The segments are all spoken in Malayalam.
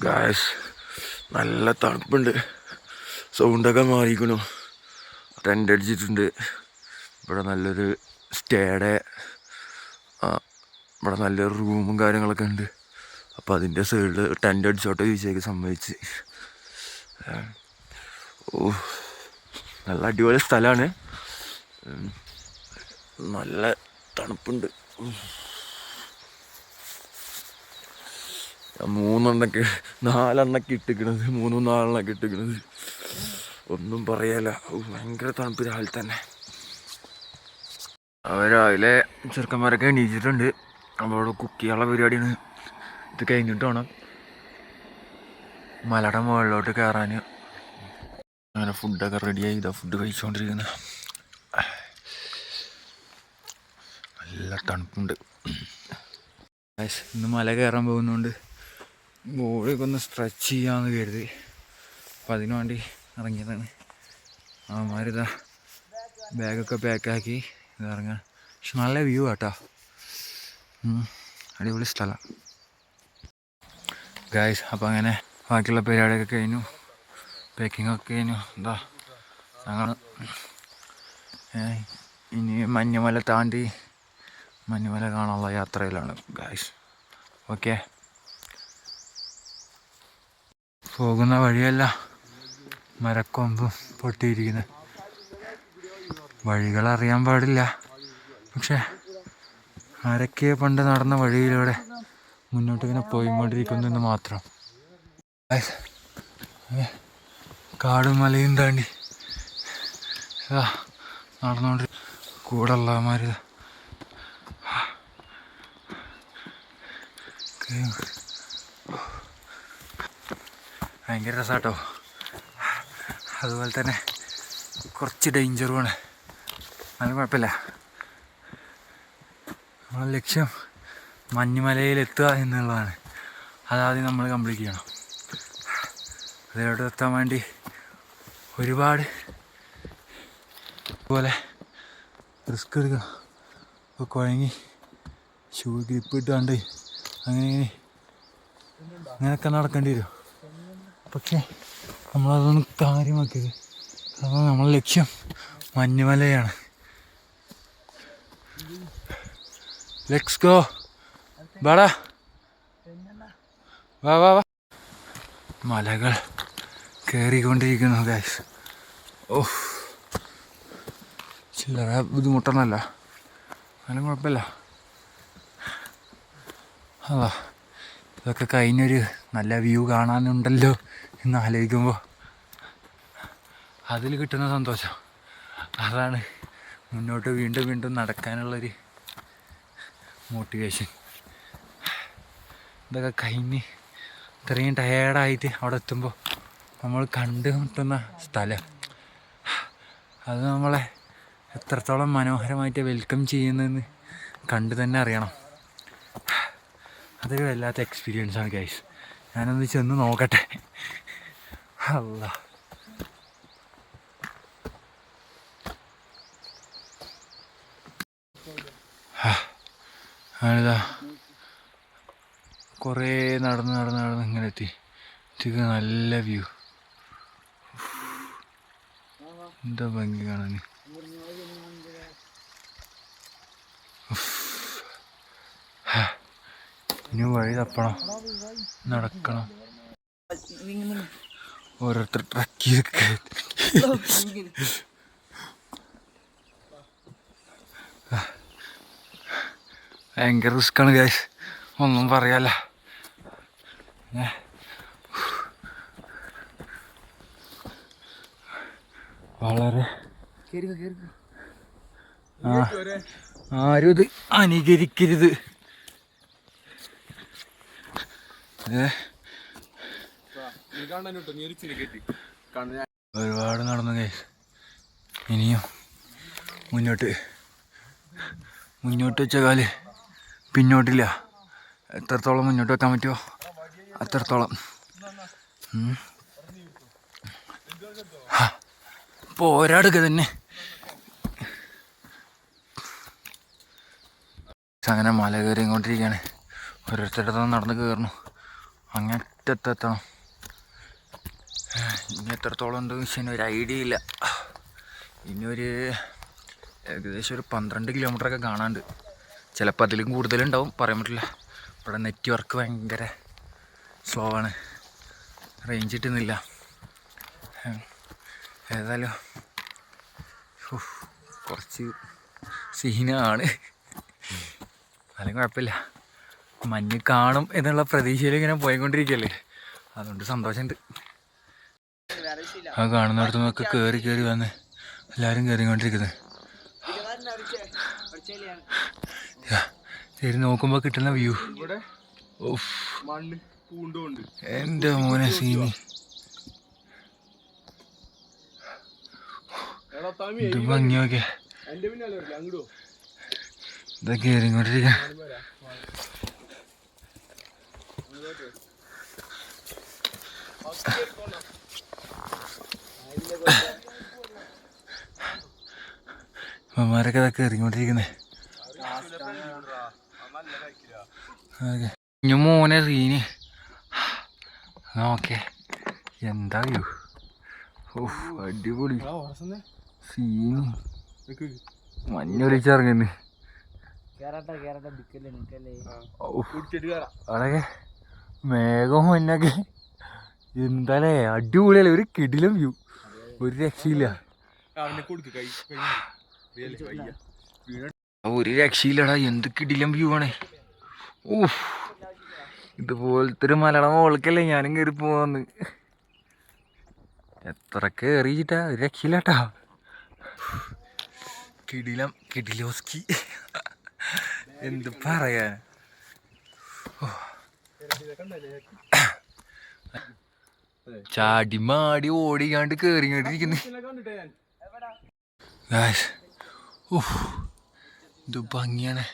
ഗായ്സ് നല്ല തണുപ്പുണ്ട്. സൗണ്ടൊക്കെ മാറിക്കണു. ടെൻ്റ് അടിച്ചിട്ടുണ്ട്. ഇവിടെ നല്ലൊരു സ്റ്റേയുടെ ഇവിടെ നല്ലൊരു റൂമും കാര്യങ്ങളൊക്കെ ഉണ്ട്. അപ്പോൾ അതിൻ്റെ സൈഡിൽ ടെൻ്റ് അടിച്ചോട്ടെ ചോദിച്ചേക്ക് സമ്മതിച്ച്. ഓ നല്ല അടിപൊളി സ്ഥലമാണ്. നല്ല തണുപ്പുണ്ട്. മൂന്നെണ്ണൊക്കെ 4 ഇട്ടിക്കണത്, 3-4 ഇട്ടിക്കണത് ഒന്നും പറയാല. ഭയങ്കര തണുപ്പ് രാവിലെ തന്നെ. രാവിലെ ചെറുക്കന്മാരൊക്കെ എണീച്ചിട്ടുണ്ട്. അപ്പോൾ അവിടെ കുക്ക് ചെയ്യാനുള്ള പരിപാടിയാണ്. ഇത് കഴിഞ്ഞിട്ട് വേണം മലയുടെ മുകളിലോട്ട് കയറാൻ. അങ്ങനെ ഫുഡൊക്കെ റെഡിയായി. ഇതാ ഫുഡ് കഴിച്ചുകൊണ്ടിരിക്കുന്നത്. നല്ല തണുപ്പുണ്ട്. ഇന്ന് മല കയറാൻ പോകുന്നതുകൊണ്ട് ബോഡിയൊക്കെ ഒന്ന് സ്ട്രെച്ച് ചെയ്യാമെന്ന് കരുതി. അപ്പം അതിനു വേണ്ടി ഇറങ്ങിയതാണ്. അവന്മാരിതാ ബാഗൊക്കെ പാക്കാക്കി ഇറങ്ങാൻ. പക്ഷെ നല്ല വ്യൂ ആട്ടോ, അടിപൊളി സ്ഥലം ഗായ്സ്. അപ്പം അങ്ങനെ ബാക്കിയുള്ള പരിപാടിയൊക്കെ കഴിഞ്ഞു, പാക്കിങ്ങൊക്കെ കഴിഞ്ഞു. എന്താ ഞങ്ങൾ ഇനി മഞ്ഞുമല താണ്ടി മഞ്ഞുമല കാണാനുള്ള യാത്രയിലാണ് ഗായ്സ്. ഓക്കെ, പോകുന്ന വഴിയല്ല മരക്കൊമ്പും പൊട്ടിയിരിക്കുന്നത്. വഴികളറിയാൻ പാടില്ല, പക്ഷെ ആരൊക്കെ പണ്ട് നടന്ന വഴിയിലൂടെ മുന്നോട്ട് ഇങ്ങനെ പോയിക്കൊണ്ടിരിക്കുന്നെന്ന് മാത്രം. കാടും മലയും താണ്ടി നടന്നുകൊണ്ട് കൂടെയുള്ളവന്മാർ ഭയങ്കര രസമാട്ടോ. അതുപോലെ തന്നെ കുറച്ച് ഡേഞ്ചറുമാണ്. നല്ല കുഴപ്പമില്ല. നമ്മളെ ലക്ഷ്യം മഞ്ഞുമലയിലെത്തുക എന്നുള്ളതാണ്. അതാദ്യം നമ്മൾ കംപ്ലീറ്റ് ചെയ്യണം. അതിലോട്ട് എത്താൻ വേണ്ടി ഒരുപാട് പോലെ റിസ്ക് എടുക്കണം. ഇപ്പോൾ കുഴങ്ങി ഷൂ ഗ്രിപ്പ് ഇട്ടാണ്ട് അങ്ങനെയൊക്കെ നടക്കേണ്ടി വരും. പക്ഷേ നമ്മളതൊന്നും കാര്യമാക്കിയത്. അപ്പോൾ നമ്മളെ ലക്ഷ്യം മഞ്ഞുമലയാണ്. Let's go. വാടാ, വാ വാ വാ. മലകൾ കയറിക്കൊണ്ടിരിക്കുന്നു ഗൈസ്. ഓഹ്, ചില്ലറ ബുദ്ധിമുട്ടൊന്നുമല്ല, അങ്ങനെ കുഴപ്പമില്ല. അതാ ഇതൊക്കെ കഴിഞ്ഞൊരു നല്ല വ്യൂ കാണാനുണ്ടല്ലോ എന്ന് ആലോചിക്കുമ്പോൾ അതിൽ കിട്ടുന്ന സന്തോഷം, അതാണ് മുന്നോട്ട് വീണ്ടും വീണ്ടും നടക്കാനുള്ളൊരു മോട്ടിവേഷൻ. ഇതൊക്കെ കഴിഞ്ഞ് ഇത്രയും ടയേർഡായിട്ട് അവിടെ എത്തുമ്പോൾ നമ്മൾ കണ്ടുമുട്ടുന്ന സ്ഥലം, അത് നമ്മളെ എത്രത്തോളം മനോഹരമായിട്ട് വെൽക്കം ചെയ്യുന്നതെന്ന് കണ്ടു തന്നെ അറിയണം. അതൊരു വല്ലാത്ത എക്സ്പീരിയൻസാണ് ഗൈസ്. ഞാനൊന്ന് ചെന്ന് നോക്കട്ടെ. അല്ലാ, ഞാനിതാ കുറേ നടന്ന് ഇങ്ങനെ എത്തി. ഇത് നല്ല വ്യൂ, എന്താ ഭംഗി കാണാൻ. ഇനി വഴി തപ്പണം, നടക്കണം. ഓരോരുത്തർ ട്രക്ക് ചെയ്ത് ഭയങ്കര റിസ്ക്കാണ് ഗൈസ്, ഒന്നും പറയാല്ല. വളരെ ആരും ഇത് അനുകരിക്കരുത്. ഒരുപാട് നടന്നു ഗൈസ്. ഇനിയും മുന്നോട്ട് വെച്ച കാല് പിന്നോട്ടില്ല. എത്രത്തോളം മുന്നോട്ട് വെക്കാൻ പറ്റുമോ അത്രത്തോളം. പോരാടുക തന്നെ. അങ്ങനെ മല കയറിക്കൊണ്ടിരിക്കുകയാണ്. ഓരോരുത്തരുടെ നടന്ന് കയറണം. അങ്ങറ്റത്തെത്തണം. ഇനി എത്രത്തോളം ഉണ്ടെന്ന് വെച്ചാൽ ഒരു ഐഡിയ ഇല്ല. ഇനി ഏകദേശം ഒരു 12 കിലോമീറ്ററൊക്കെ കാണാണ്ട്. ചിലപ്പോൾ അതിലും കൂടുതലുണ്ടാവും, പറയാൻ പറ്റില്ല. ഇവിടെ നെറ്റ്വർക്ക് ഭയങ്കര സ്ലോ ആണ്, റേഞ്ച് കിട്ടുന്നില്ല. ഏതായാലും കുറച്ച് സീനാണ്. അല്ലെങ്കിൽ കുഴപ്പമില്ല, മഞ്ഞ് കാണും എന്നുള്ള പ്രതീക്ഷയിൽ ഇങ്ങനെ പോയിക്കൊണ്ടിരിക്കുകയല്ലേ, അതുകൊണ്ട് സന്തോഷമുണ്ട്. ആ കാണുന്നിടത്തു നിന്നൊക്കെ കയറി വന്ന് എല്ലാവരും കയറിക്കൊണ്ടിരിക്കുന്നത്. ശരി, നോക്കുമ്പോൾ കിട്ടുന്ന വ്യൂ എൻ്റെ മോനെ സീനി. ഇത് ഭംഗി നോക്കിയ ഇതൊക്കെ കയറിക്കൊണ്ടിരിക്കുക. അമ്മമാരൊക്കെ ഇതൊക്കെ ഇറങ്ങിക്കൊണ്ടിരിക്കുന്നേ. ഇനി മോനെ സീന് നോക്കേ, എന്താ വ്യൂ. അടിപൊളി സീന്, മഞ്ഞൊലിച്ചിറങ്ങുന്നു. അതൊക്കെ മേഘം മഞ്ഞൊക്കെ എന്താലേ, അടിപൊളിയല്ലേ, ഒരു കിടിലം വ്യൂ, ഒരു രക്ഷയില്ല. ഒരു രക്ഷയില്ലടാ, എന്ത് കിടിലം വ്യൂ ആണ്. ഇതുപോലത്തെ ഒരു മലയുടെ മുകൾക്കല്ലേ ഞാനും കയറി പോവാന്ന്. എത്ര കയറിയിട്ടാ, ഒരു രക്ഷയില്ലാട്ടാ. കിടിലോസ്കി എന്ത് പറയാ. ചാടി മാടി ഓടിക്കാണ്ട് കേറിക്കൊണ്ടിരിക്കുന്നു. ഇത് ഭംഗിയാണ്,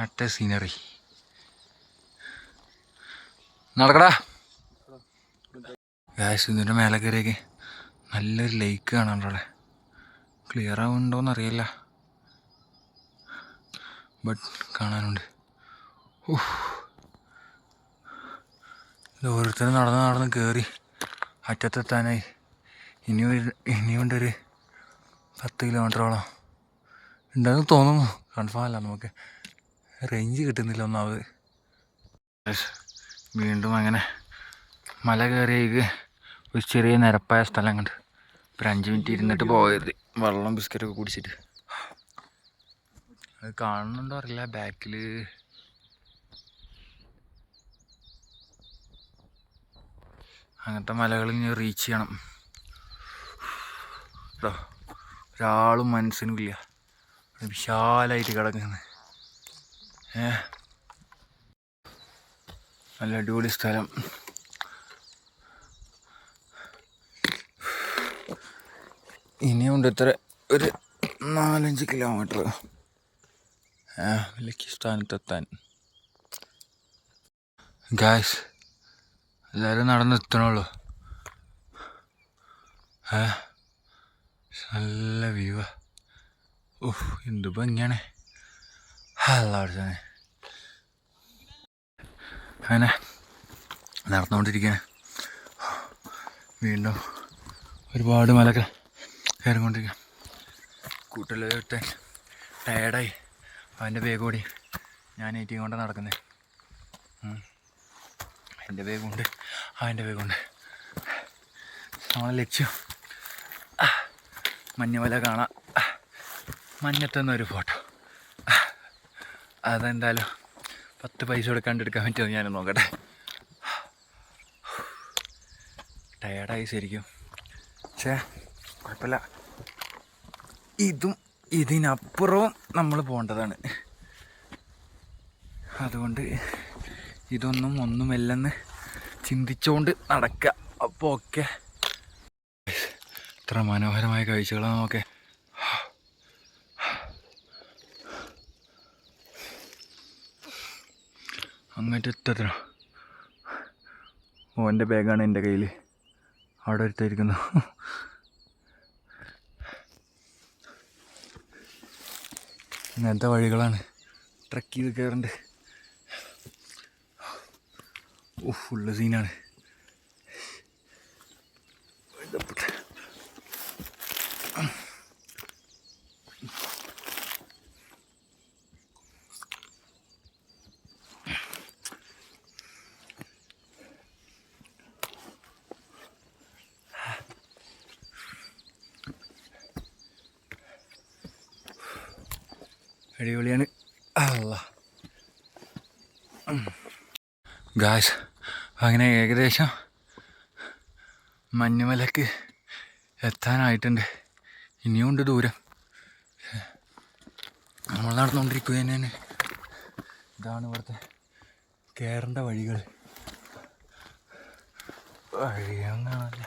അട്ട സീനറി. നടക്കടാ ഗായ്സ്. ഇതിൻ്റെ മേലെ കയറിയൊക്കെ നല്ലൊരു ലേക്ക് കാണാനുണ്ടവിടെ. ക്ലിയർ ആവുന്നുണ്ടോയെന്ന് അറിയില്ല, ബട്ട് കാണാനുണ്ട്. ഇത് ഓരോരുത്തരും നടന്ന് കയറി അറ്റത്തെത്താനായി. ഇനിയുണ്ടൊരു 10 കിലോമീറ്ററോളം ഉണ്ടെന്ന് തോന്നുന്നു, കൺഫേം അല്ല. നമുക്ക് റേഞ്ച് കിട്ടുന്നില്ല ഒന്നാമത്. വീണ്ടും അങ്ങനെ മല കയറിയേക്ക് ഒരു ചെറിയ നിരപ്പായ സ്ഥലം കണ്ട് ഒരു 5 മിനിറ്റ് ഇരുന്നിട്ട് പോയത്, വെള്ളം ബിസ്ക്കറ്റൊക്കെ കുടിച്ചിട്ട്. അത് കാണുന്നുണ്ടോ അറിയില്ല, ബാക്കിൽ അങ്ങനത്തെ മലകൾ ഇനി റീച്ച് ചെയ്യണം കേട്ടോ. ഒരാളും മനസ്സിനില്ല, വിശാലമായിട്ട് കിടക്കുന്നത്. നല്ല അടിപൊളി സ്ഥലം. ഇനിയുണ്ട് ഇത്ര ഒരു 4-5 കിലോമീറ്റർ ലക്ഷ്യസ്ഥാനത്തെത്താൻ. ഗായ്സ്, എല്ലാവരും നടന്നെത്തണുള്ളൂ. നല്ല വ്യൂ. എന്ത് ഭംഗിയാണ്. എല്ലാവരും അങ്ങനെ നടന്നുകൊണ്ടിരിക്കുകയാണ്. വീണ്ടും ഒരുപാട് മലകൾ കയറിക്കൊണ്ടിരിക്കുക. കൂട്ടലൊരുത്തൻ ടയർഡായി, അവൻ്റെ ബാഗ് ഓടി ഞാൻ ഏറ്റിയും കൊണ്ട് നടക്കുന്നത്. എൻ്റെ ബാഗുണ്ട്, അവൻ്റെ ബാഗുണ്ട്. നമ്മളെ ലക്ഷ്യം മഞ്ഞുമല കാണാം, മഞ്ഞത്തൊന്നൊരു ഫോട്ടോ. അതെന്തായാലും 10 പൈസ കൊടുക്കാണ്ട് എടുക്കാൻ പറ്റുമോ ഞാൻ നോക്കട്ടെ. ടയർഡായി ശരിക്കും, പക്ഷേ കുഴപ്പമില്ല. ഇതിനപ്പുറവും നമ്മൾ പോകേണ്ടതാണ്. അതുകൊണ്ട് ഒന്നുമല്ലെന്ന് ചിന്തിച്ചുകൊണ്ട് നടക്കുക. അപ്പോൾ ഓക്കെ, ഇത്ര മനോഹരമായ കാഴ്ചകളാണ് നോക്കെ. അങ്ങോട്ട് എത്തത്ര ഓൻ്റെ ബാഗാണ് എൻ്റെ കയ്യിൽ, അവിടെ എടുത്തായിരിക്കുന്നു. ഇങ്ങനത്തെ വഴികളാണ് ട്രക്ക് ചെയ്ത് കയറേണ്ടത്. ഫുള്ള് സീനാണ്. അടിപൊളിയാണ്. ഗായ്സ്, അങ്ങനെ ഏകദേശം മഞ്ഞുമലക്ക് എത്താനായിട്ടുണ്ട്. ഇനിയുണ്ട് ദൂരം. നമ്മൾ നടന്നുകൊണ്ടിരിക്കുക തന്നെയാണ്. ഇതാണ് ഇവിടുത്തെ കയറേണ്ട വഴികൾ. വഴിയൊന്നാണല്ല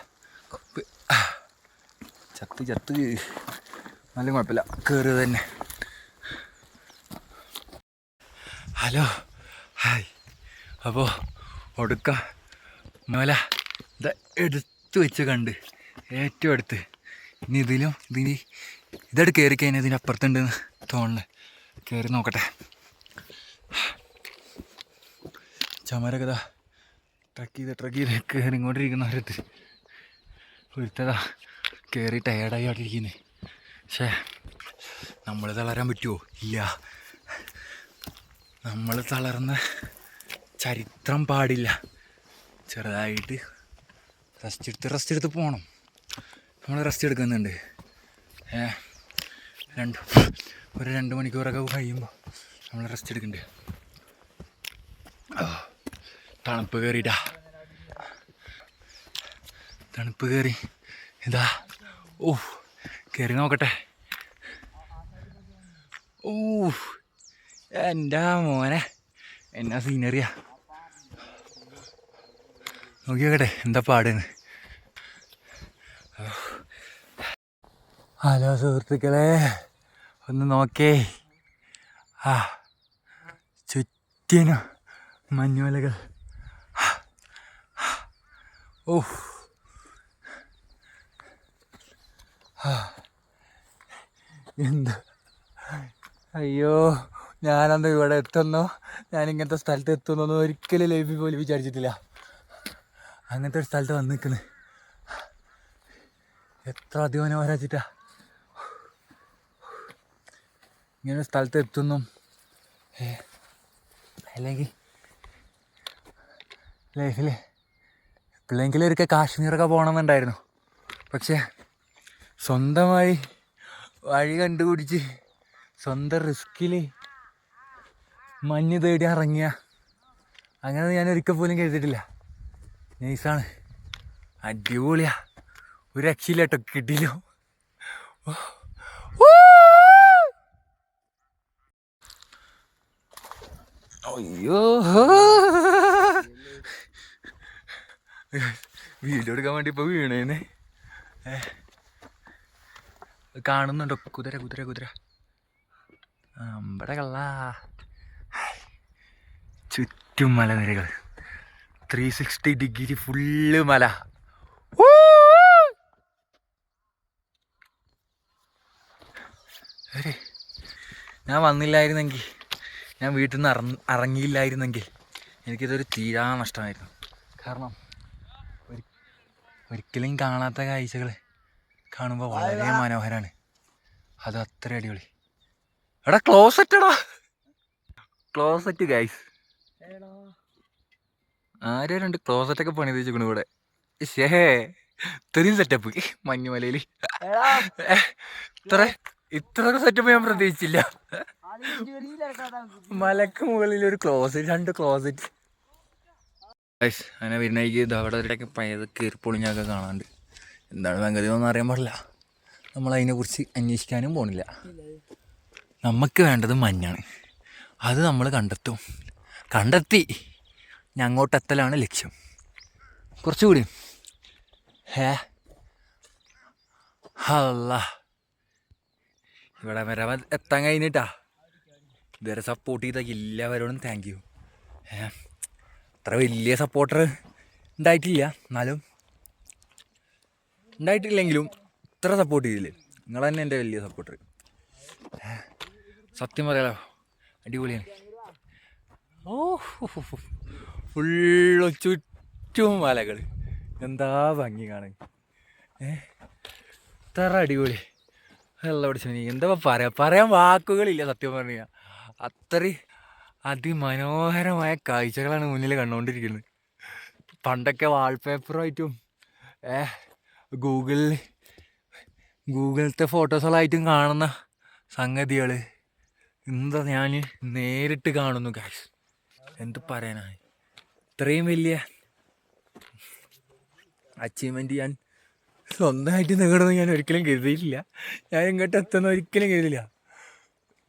ചത്ത് നല്ല കുഴപ്പമില്ല, കയറുക തന്നെ. Hello, hi. അപ്പോൾ ഒടുക്ക മല എടുത്ത് വെച്ച് കണ്ട് ഏറ്റവും അടുത്ത്. ഇനി ഇതെടുത്ത് കയറി കഴിഞ്ഞാൽ ഇതിൻ്റെ അപ്പുറത്തുണ്ടെന്ന് തോന്നുന്നു. കയറി നോക്കട്ടെ. ചമരൊക്കെ ട്രക്ക് ചെയ്ത് കയറി ഇങ്ങോട്ടിരിക്കുന്നവരടുത്ത് ഒരുത്തതാ കയറി ടയേർഡായി അവിടെ ഇരിക്കുന്നത്. പക്ഷേ നമ്മൾ തളരാൻ പറ്റുമോ? ഇല്ല. നമ്മൾ തളർന്ന ചരിത്രം പാടില്ല. ചെറുതായിട്ട് റെസ്റ്റ് എടുത്ത് പോകണം. നമ്മൾ റെസ്റ്റ് എടുക്കുന്നുണ്ട്. ഒരു 2 മണിക്കൂറൊക്കെ കഴിയുമ്പോൾ നമ്മൾ റെസ്റ്റ് എടുക്കുന്നുണ്ട്. തണുപ്പ് കയറി ഇതാ. കയറി നോക്കട്ടെ. എൻ്റെ മോനെ, എന്നാ സീനറിയാ. നോക്കി നോക്കട്ടെ എന്താ പാടുന്ന്. ഹലോ സുഹൃത്തുക്കളെ, ഒന്ന് നോക്കേ. ചുറ്റിനും മഞ്ഞുമലകൾ. എന്താ, അയ്യോ, ഞാനന്ന് ഇവിടെ എത്തുന്നോ, ഞാനിങ്ങനത്തെ സ്ഥലത്ത് എത്തുന്നൊന്നും ഒരിക്കലും ലൈഫിൽ പോലും വിചാരിച്ചിട്ടില്ല. അങ്ങനത്തെ ഒരു സ്ഥലത്ത് വന്ന് നിൽക്കുന്നത് എത്ര അതിമനോഹരാച്ചിട്ടാ. ഇങ്ങനെ സ്ഥലത്ത് എത്തുന്നു. അല്ലെങ്കിൽ ലൈഫിൽ എപ്പോഴെങ്കിലും ഒരിക്കൽ കാശ്മീറൊക്കെ പോകണമെന്നുണ്ടായിരുന്നു. പക്ഷേ സ്വന്തമായി വഴി കണ്ടുപിടിച്ച് സ്വന്തം റിസ്കിൽ മഞ്ഞ് തേടി ഇറങ്ങിയ അങ്ങനെ ഞാൻ ഒരിക്കൽ പോലും കരുതിയിട്ടില്ല. നൈസാണ്, അടിപൊളിയാ, ഒരു രക്ഷയില്ല കേട്ടോ. കിട്ടിയില്ലോ. അയ്യോ, വീഡിയോ എടുക്കാൻ വേണ്ടി ഇപ്പോൾ വീണേന്ന് കാണുന്നുണ്ടോ? കുതിര അമ്പടെ കള്ള. ചുറ്റും മലനിരകൾ, 360 ഡിഗ്രി ഫുള്ള് മല. ഞാൻ വന്നില്ലായിരുന്നെങ്കിൽ, ഞാൻ വീട്ടിൽ നിന്ന് ഇറങ്ങിയില്ലായിരുന്നെങ്കിൽ എനിക്കിതൊരു തീരാ നഷ്ടമായിരുന്നു. കാരണം ഒരിക്കലും കാണാത്ത കാഴ്ചകൾ കാണുമ്പോൾ വളരെ മനോഹരമാണ്. അത് അത്ര അടിപൊളി. എടാ ക്ലോസറ്റ് ഗൈസ്. ആരോ 2 ക്ലോസറ്റൊക്കെ പണി വെച്ചിരിക്കണു ഇവിടെ. ഇത്രയും സെറ്റപ്പ് മഞ്ഞുമലയിൽ. ഇത്രയൊക്കെ സെറ്റപ്പ് ഞാൻ പ്രതീക്ഷിച്ചില്ല. മലക്ക് മുകളിൽ ഒരു ക്ലോസറ്റ്, 2 ക്ലോസറ്റ്. അങ്ങനെ വരുന്നേക്ക് ഇത് അവിടെ ഒരു പഴയത് കീർപ്പൊളിഞ്ഞൊക്കെ കാണാണ്ട്. എന്താണ് സംഗതി ഒന്നും അറിയാൻ പാടില്ല. നമ്മളതിനെക്കുറിച്ച് അന്വേഷിക്കാനും പോണില്ല. നമുക്ക് വേണ്ടത് മഞ്ഞാണ്. അത് നമ്മൾ കണ്ടെത്തി അങ്ങോട്ടെത്തലാണ് ലക്ഷ്യം. കുറച്ചുകൂടി അല്ലാ, ഇവിടെ വരെ എത്താൻ കഴിഞ്ഞിട്ടാ. ഇതുവരെ സപ്പോർട്ട് ചെയ്ത എല്ലാവരോടും താങ്ക് യു. അത്ര വലിയ സപ്പോർട്ടർ ഉണ്ടായിട്ടില്ലെങ്കിലും ഇത്ര സപ്പോർട്ട് ചെയ്തില്ലേ, നിങ്ങൾ തന്നെ എൻ്റെ വലിയ സപ്പോർട്ടർ. സത്യം പറയാലോ, അടിപൊളിയാണ്. ഫുള്ള് ചുറ്റും മലകൾ. എന്താ ഭംഗി കാണാൻ. ഇത്ര അടിപൊളി. അല്ല പഠിച്ചു എന്താ പറയാൻ വാക്കുകളില്ല സത്യം പറഞ്ഞു കഴിഞ്ഞാൽ. അത്രയും അതിമനോഹരമായ കാഴ്ചകളാണ് മുന്നിൽ കണ്ടുകൊണ്ടിരിക്കുന്നത്. പണ്ടൊക്കെ വാൾപേപ്പറായിട്ടും ഗൂഗിളത്തെ ഫോട്ടോസുകളായിട്ടും കാണുന്ന സംഗതികൾ എന്താ ഞാൻ നേരിട്ട് കാണുന്നു ഗായ്സ്. എന്ത് പറയാനാണ്, ഇത്രയും വലിയ അച്ചീവ്മെൻറ്റ് ഞാൻ സ്വന്തമായിട്ട് നേടുന്നത് ഞാൻ ഒരിക്കലും കരുതിയിട്ടില്ല. ഞാൻ ഇങ്ങോട്ട് എത്തുന്ന ഒരിക്കലും കരുതിയില്ല.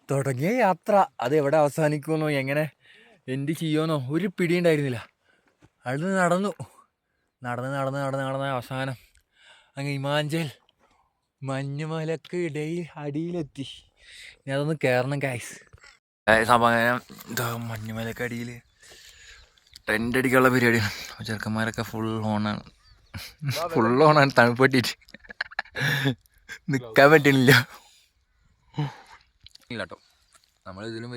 തുടങ്ങിയ യാത്ര അത് എവിടെ അവസാനിക്കുമെന്നോ എങ്ങനെ എന്ത് ചെയ്യുമെന്നോ ഒരു പിടി ഉണ്ടായിരുന്നില്ല. അവിടുന്ന് നടന്ന് അവസാനം അങ്ങ് ഹിമാചൽ മഞ്ഞുമലക്ക് അടിയിലെത്തി. ഇനി അതൊന്ന് കയറണം ഗൈസ്. സമാധാനം എന്താ മഞ്ഞുമലക്ക് അടിയിൽ ടെൻ്റ് അടിക്കാനുള്ള പരിപാടിയാണ്. ചെറുക്കന്മാരൊക്കെ ഫുൾ ഓണാണ്. തണുപ്പ് പറ്റിയിട്ട് നിൽക്കാൻ പറ്റണില്ല കേട്ടോ. നമ്മളിതിലും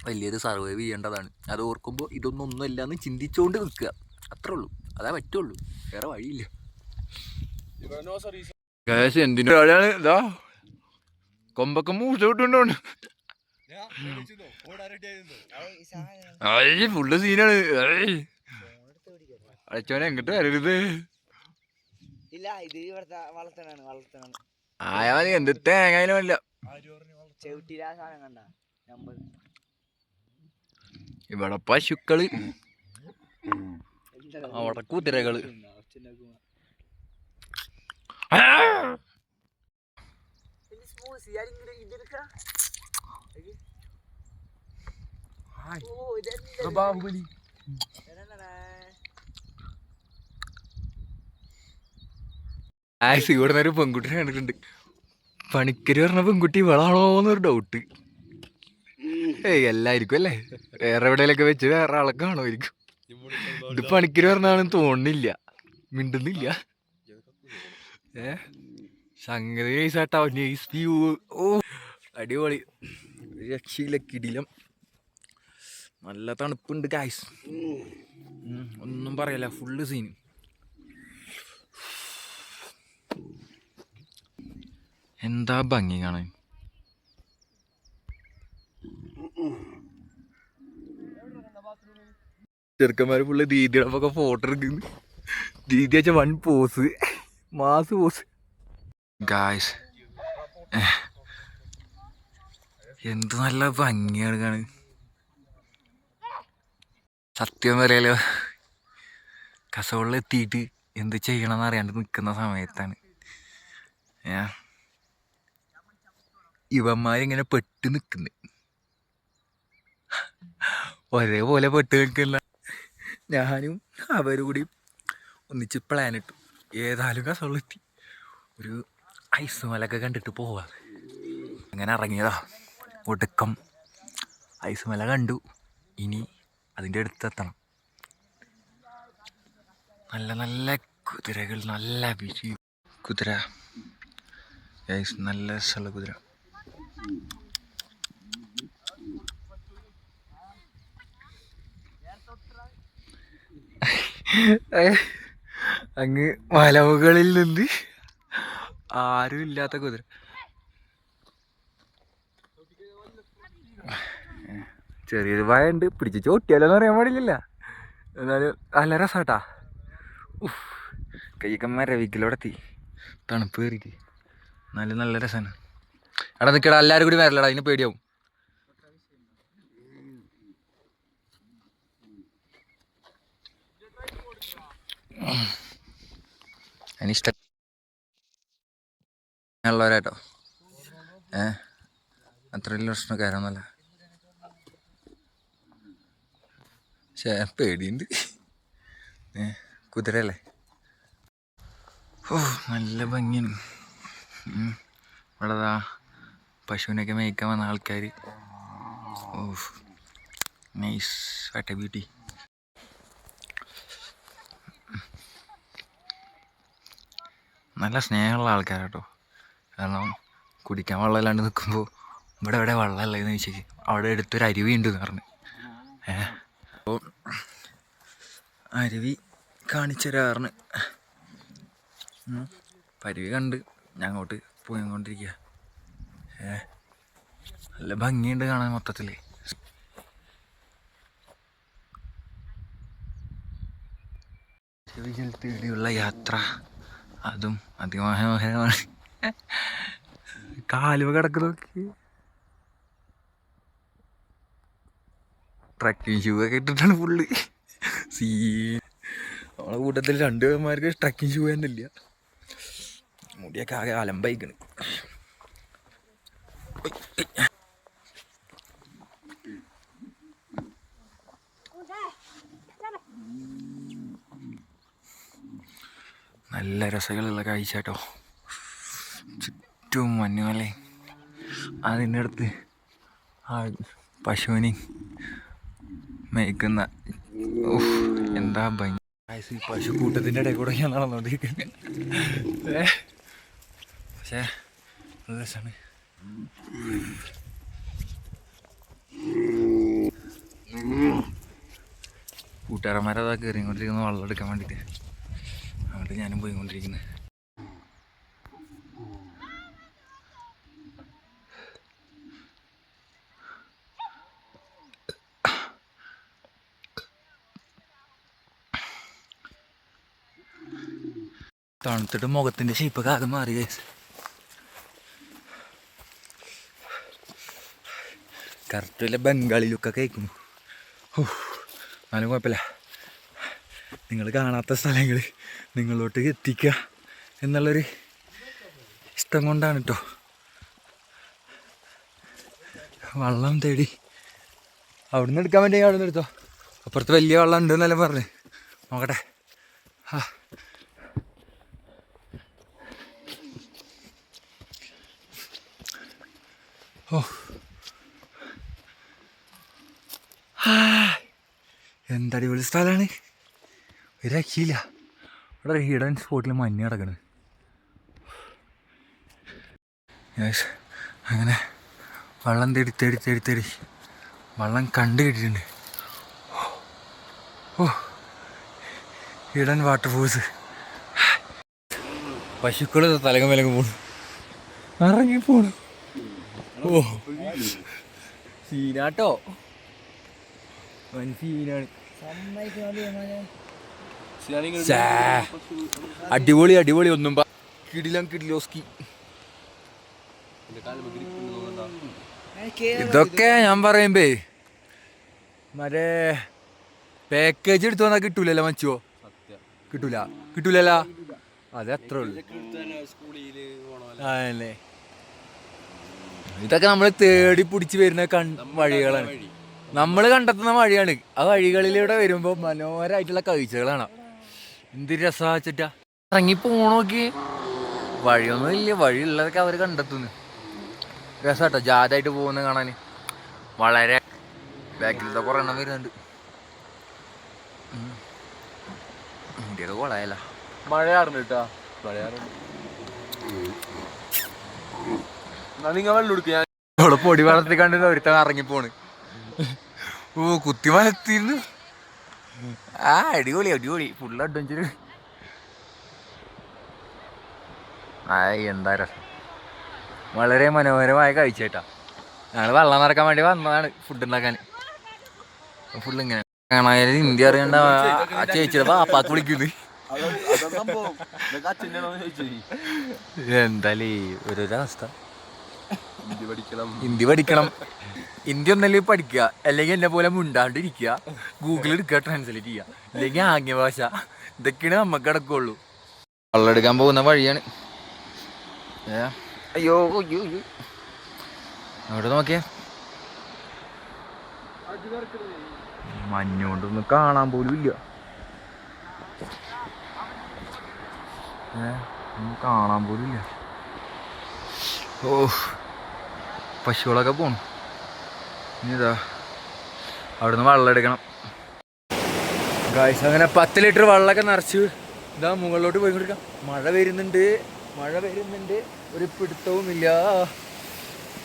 വലിയത് സർവൈവ് ചെയ്യേണ്ടതാണ്. അത് ഓർക്കുമ്പോൾ ഒന്നുമില്ല എന്ന് ചിന്തിച്ചുകൊണ്ട് നിൽക്കുക, അത്രേ ഉള്ളൂ. അതേ പറ്റുള്ളൂ, വേറെ വഴിയില്ല. എന്തിൻ്റെ വഴിയാണ് ഇതാ കൊമ്പൊക്കെ മൂട്ടോണ്ട് ഫുള്ള് സീനാണ്. അടച്ചോനെ എങ്ങോട്ട് വരരുത്. ആയാ മതി, എന്ത് തേങ്ങാനും അല്ല. ഇവിടെ പശുക്കള്, അവിടെ കുതിരകള്. ബാഹുബലി ഇവിടെ ഒരു പെൺകുട്ടിനെ കണ്ടിട്ടുണ്ട്. പണിക്കര് പറഞ്ഞ പെൺകുട്ടി ഇവളാണോന്നൊരു ഡൗട്ട്. എല്ലായിരിക്കും അല്ലേ, വേറെ എവിടെയെങ്കിലൊക്കെ വെച്ച് വേറെ ആളെ കാണുമായിരിക്കും. ഇത് പണിക്കര് പറഞ്ഞാണെന്ന് തോന്നുന്നില്ല, മിണ്ടുന്നില്ല. സംഗതി നൈസാട്ടോ, നൈസ് വ്യൂ. ഓ അടിപൊളി, രക്ഷയില്ല, കിടിലം. നല്ല തണുപ്പുണ്ട് ഗായ്സ്, ഒന്നും പറയല്ല, ഫുള്ള് സീൻ. എന്താ ഭംഗി കാണാൻ. ചെറുക്കന്മാര് ഫുള്ള് ദീദിയോടൊപ്പം ഫോട്ടോ എടുക്കുന്നു. ദീദി വെച്ച one pose, mass pose guys. എന്ത് നല്ല ഭംഗിയാണ് കാണാൻ. സത്യം പറയാലോ, കസോളിൽ എത്തിയിട്ട് എന്ത് ചെയ്യണമെന്ന് അറിയാണ്ട് നിൽക്കുന്ന സമയത്താണ് ഇവന്മാരിങ്ങനെ പെട്ട് നിൽക്കുന്നത്. ഒരേപോലെ പെട്ട് നിൽക്കുന്ന ഞാനും അവരും കൂടി ഒന്നിച്ച് പ്ലാൻ ഇട്ടു. ഏതായാലും കസോളെത്തി ഒരു ഐസ് മലൊക്കെ കണ്ടിട്ട് പോവാ. അങ്ങനെ ഇറങ്ങിയതാ. ഒടുക്കം ഐസ് മല കണ്ടു. ഇനി അതിൻ്റെ അടുത്തെത്തണം. നല്ല നല്ല കുതിരകൾ, നല്ല കുതിര ഗൈസ്, നല്ല രസമുള്ള കുതിര. അങ്ങ് മലമുകളിൽ നിന്ന് ആരും ഇല്ലാത്ത കുതിര. ചെറിയൊരു ഭയമുണ്ട്, പിടിച്ച് ചോട്ടിയാലോന്ന് അറിയാൻ പാടില്ല. എന്നാലും നല്ല രസാട്ടാ. കയ്യക്കന്മാരെ വീക്കിലൂടെ എത്തി, തണുപ്പ് കയറിയിട്ട് നല്ല രസമാണ്. അവിടെ നിൽക്കടാ, എല്ലാവരും കൂടി വരലടാ, അതിന് പേടിയാവും. അതിനിഷ്ടം ഉള്ളവരാട്ടോ, അത്ര വലിയ പ്രശ്നക്കാരൊന്നുമല്ല. പക്ഷേ പേടിയുണ്ട്, കുതിരയല്ലേ. ഓ നല്ല ഭംഗിയാണ്. ഇവിടെ പശുവിനൊക്കെ മേയ്ക്കാൻ വന്ന ആൾക്കാർ. ഓ നൈസ്, വാട്ട് എ ബ്യൂട്ടി. നല്ല സ്നേഹമുള്ള ആൾക്കാരാട്ടോ. കാരണം കുടിക്കാൻ വെള്ളമില്ലാണ്ട് നിൽക്കുമ്പോൾ ഇവിടെ എവിടെ വെള്ളമല്ല എന്ന് ചോദിച്ചേക്ക്, അവിടെ അടുത്തൊരു അരുവിയുണ്ടെന്ന് പറഞ്ഞു. അപ്പോൾ അരുവി കാണിച്ചു തരാറിന് അരുവി കണ്ട് ഞാൻ അങ്ങോട്ട് പോയിക്കൊണ്ടിരിക്കുക. നല്ല ഭംഗിയുണ്ട് കാണാൻ മൊത്തത്തിൽ. അരുവികൾ തേടിയുള്ള യാത്ര അതും അതിമനോഹരമാണ്. കാലുവ കിടക്കുന്നൊക്കെ ട്രക്കിങ് ഷൂ ഒക്കെ ഇട്ടിട്ടാണ് ഫുള്ള് നമ്മളെ കൂട്ടത്തിൽ രണ്ടുപേന്മാർക്ക് ട്രക്കിങ് ഷൂ തന്നെ ഇല്ല. മുടിയൊക്കെ ആകെ അലമ്പായിക്കണ്. നല്ല രസങ്ങളുള്ള കാഴ്ച കേട്ടോ. ചുറ്റും മഞ്ഞുമലേ, അതിൻ്റെ അടുത്ത് ആ പശുവിനെ മേയ്ക്കുന്ന എന്താ ഭംഗി. പശു കൂട്ടത്തിൻ്റെ ഇടയിൽ കൂടെ ഞാൻ നടന്നുകൊണ്ടിരിക്കുന്നത്. പക്ഷേ നല്ല രസമാണ്. കൂട്ടുകാരന്മാരതാ കയറിക്കൊണ്ടിരിക്കുന്ന വെള്ളം എടുക്കാൻ വേണ്ടിയിട്ട്. അങ്ങോട്ട് ഞാനും പോയിക്കൊണ്ടിരിക്കുന്നത്. തണുത്തിട്ട് മുഖത്തിൻ്റെ ഷേപ്പൊക്കെ ആകെ മാറി. കറക്റ്റ് വല്ല ബംഗാളി ലുക്കൊക്കെ കഴിക്കുന്നു. എന്നാലും കുഴപ്പമില്ല. നിങ്ങൾ കാണാത്ത സ്ഥലങ്ങൾ നിങ്ങളോട്ട് എത്തിക്കുക എന്നുള്ളൊരു ഇഷ്ടം കൊണ്ടാണ് കേട്ടോ. വെള്ളം തേടി അവിടെ നിന്ന് എടുക്കാൻ വേണ്ടി അവിടെ നിന്ന് എടുത്തോ. അപ്പുറത്ത് വലിയ വെള്ളം ഉണ്ടെന്നല്ലേ പറഞ്ഞ്. നോക്കട്ടെ. ഓ എന്തടിപൊളി സ്ഥലമാണ്. ഒരു രക്ഷയില്ല. ഇവിടെ ഒരു ഹിഡൻ സ്പോട്ടിൽ മഞ്ഞ് കിടക്കണ്. അങ്ങനെ വെള്ളം തേടി തേടി തേടി തേടി വെള്ളം കണ്ടു കിട്ടിയിട്ടുണ്ട്. ഓ ഹിഡൻ വാട്ടർഫോൾസ്. പശുക്കൾ തലകം വിലങ്ങ് പോണു, ഇറങ്ങി പോണു. ഓ സീനാട്ടോ, സീനാണ്. അടിപൊളി അടിപൊളി. ഒന്നും കിടിലം കിടിലോസ്കി. ഇതൊക്കെ ഞാൻ പറയുമ്പേ മറ്റേ പാക്കേജ് എടുത്തു വന്നാൽ കിട്ടൂലല്ലോ മച്ചുവോ. കിട്ടൂലല്ലോ. അത് അത്രേ ഉള്ളു. അതല്ലേ, ഇതൊക്കെ നമ്മൾ തേടി പിടിച്ച് വരുന്ന വഴികളാണ്, നമ്മൾ കണ്ടെത്തുന്ന വഴിയാണ്. ആ വഴികളിലൂടെ വരുമ്പോൾ മനോഹരമായിട്ടുള്ള കാഴ്ചകളാണ്. എന്ത് രസാച്ചിട്ടാ. ഇറങ്ങി പോണോക്കി വഴിയൊന്നും ഇല്ല, വഴിയുള്ളതൊക്കെ അവർ കണ്ടെത്തുന്നു. രസാട്ടോ ജാതായിട്ട് പോകുന്ന കാണാൻ. വളരെ ബാക്കിലത്തെ കുറേ എണ്ണം വരുന്നുണ്ട്. മുടിയൊക്കെ കൊളായല്ല. മഴയാറുണ്ട് കേട്ടാ, മഴയാറുണ്ട്. നിങ്ങൾ വെള്ളം എടുക്കുക. അവിടെ പൊടി വളർത്തി കണ്ടിട്ട് ഒരുത്തൻ ഇറങ്ങിപ്പോണ്. ഓ കുത്തി വളർത്തിയിരുന്നു. അടിപൊളി അടിപൊളി ഫുൾ അഡ്വഞ്ചർ. എന്താ രസം. വളരെ മനോഹരമായ കാഴ്ച കേട്ടാ. ഞങ്ങൾ വെള്ളം നിറക്കാൻ വേണ്ടി വന്നതാണ് ഫുഡ് ഉണ്ടാക്കാൻ. ഫുള്ള് ഇങ്ങനെ കാണാൻ ഇന്ത്യ അറിയണ്ട ആ ചേച്ചിയുടെ പാപ്പാക്ക് വിളിക്കുന്നത്. എന്തായാലേ ഓരോരവസ്ഥ. ഹിന്ദി പഠിക്കണം. ഹിന്ദി ഒന്നല്ലേ പഠിക്കുക, അല്ലെങ്കിൽ എന്നെ പോലെ മുണ്ടാണ്ടിരിക്കുക, ഗൂഗിൾ എടുക്കുക, ട്രാൻസ്ലേറ്റ് ചെയ്യുക, അല്ലെങ്കിൽ ആംഗ്യ ഭാഷ. ഇതൊക്കെയാണ് നമുക്ക് കിടക്കുള്ളൂ. വെള്ളം എടുക്കാൻ പോകുന്ന വഴിയാണ്. അയ്യോ അയ്യോ അയ്യോ, അവിടെ നോക്കിയേ. മഞ്ഞുകൊണ്ടൊന്നും കാണാൻ പോലും ഇല്ല. ഒന്നും കാണാൻ പോലും ഇല്ല. ഓ പശുക്കളൊക്കെ പോണു. ഇനിതാ അവിടുന്ന് വെള്ളം എടുക്കണം ഗായ്സ്. അങ്ങനെ 10 ലിറ്റർ വെള്ളമൊക്കെ നിറച്ച് ഇതാ മുകളിലോട്ട് പോയി കൊടുക്കാം. മഴ വരുന്നുണ്ട്. ഒരു പിടുത്തവുമില്ല.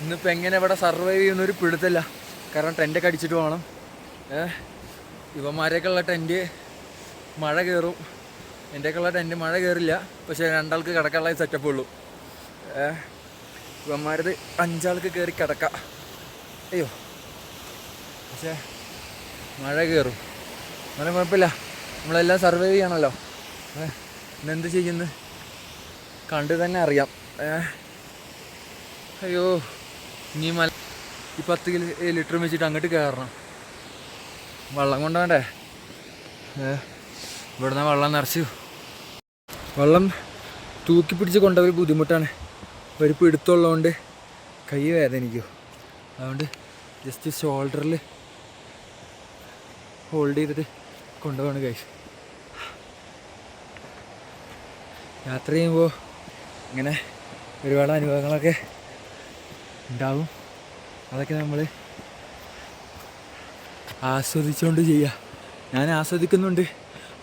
ഇന്നിപ്പോൾ എങ്ങനെ ഇവിടെ സർവൈവ് ചെയ്യുന്നൊരു പിടുത്തല്ല. കാരണം ടെൻ്റൊക്കെ അടിച്ചിട്ട് പോകണം. ഇവന്മാരെയൊക്കെ ഉള്ള ടെൻറ്റ് മഴ കയറും. എൻ്റെയൊക്കെയുള്ള ടെൻറ്റ് മഴ കയറില്ല, പക്ഷേ 2 ആൾക്ക് കിടക്കാനുള്ള സെറ്റപ്പ് ഉള്ളൂ. ഇവന്മാരത് 5 ആൾക്ക് കയറി കിടക്കാം. അയ്യോ, പക്ഷേ മഴ കയറും. അങ്ങനെ കുഴപ്പമില്ല, നമ്മളെല്ലാം സർവൈവ് ചെയ്യണമല്ലോ. ഇന്നെന്ത് ചെയ്യുന്നു കണ്ട് തന്നെ അറിയാം. അയ്യോ, ഇനി ഈ 10 ലിറ്റർ വെച്ചിട്ട് അങ്ങോട്ട് കയറണം. വെള്ളം കൊണ്ടുവേണ്ടേ? ഇവിടുന്ന് വെള്ളം നിറച്ചു. വെള്ളം തൂക്കി പിടിച്ച് കൊണ്ടുപോയി ബുദ്ധിമുട്ടാണ്. ഒരു പിടുത്തമുള്ളതുകൊണ്ട് കൈ വേദനിക്കും. അതുകൊണ്ട് ജസ്റ്റ് ഷോൾഡറിൽ ഹോൾഡ് ചെയ്തിട്ട് കൊണ്ടുപോകണം ഗൈസ്. യാത്ര ചെയ്യുമ്പോൾ ഇങ്ങനെ ഒരുപാട് അനുഭവങ്ങളൊക്കെ ഉണ്ടാവും. അതൊക്കെ നമ്മൾ ആസ്വദിച്ചുകൊണ്ട് ചെയ്യുക. ഞാൻ ആസ്വദിക്കുന്നുണ്ട്,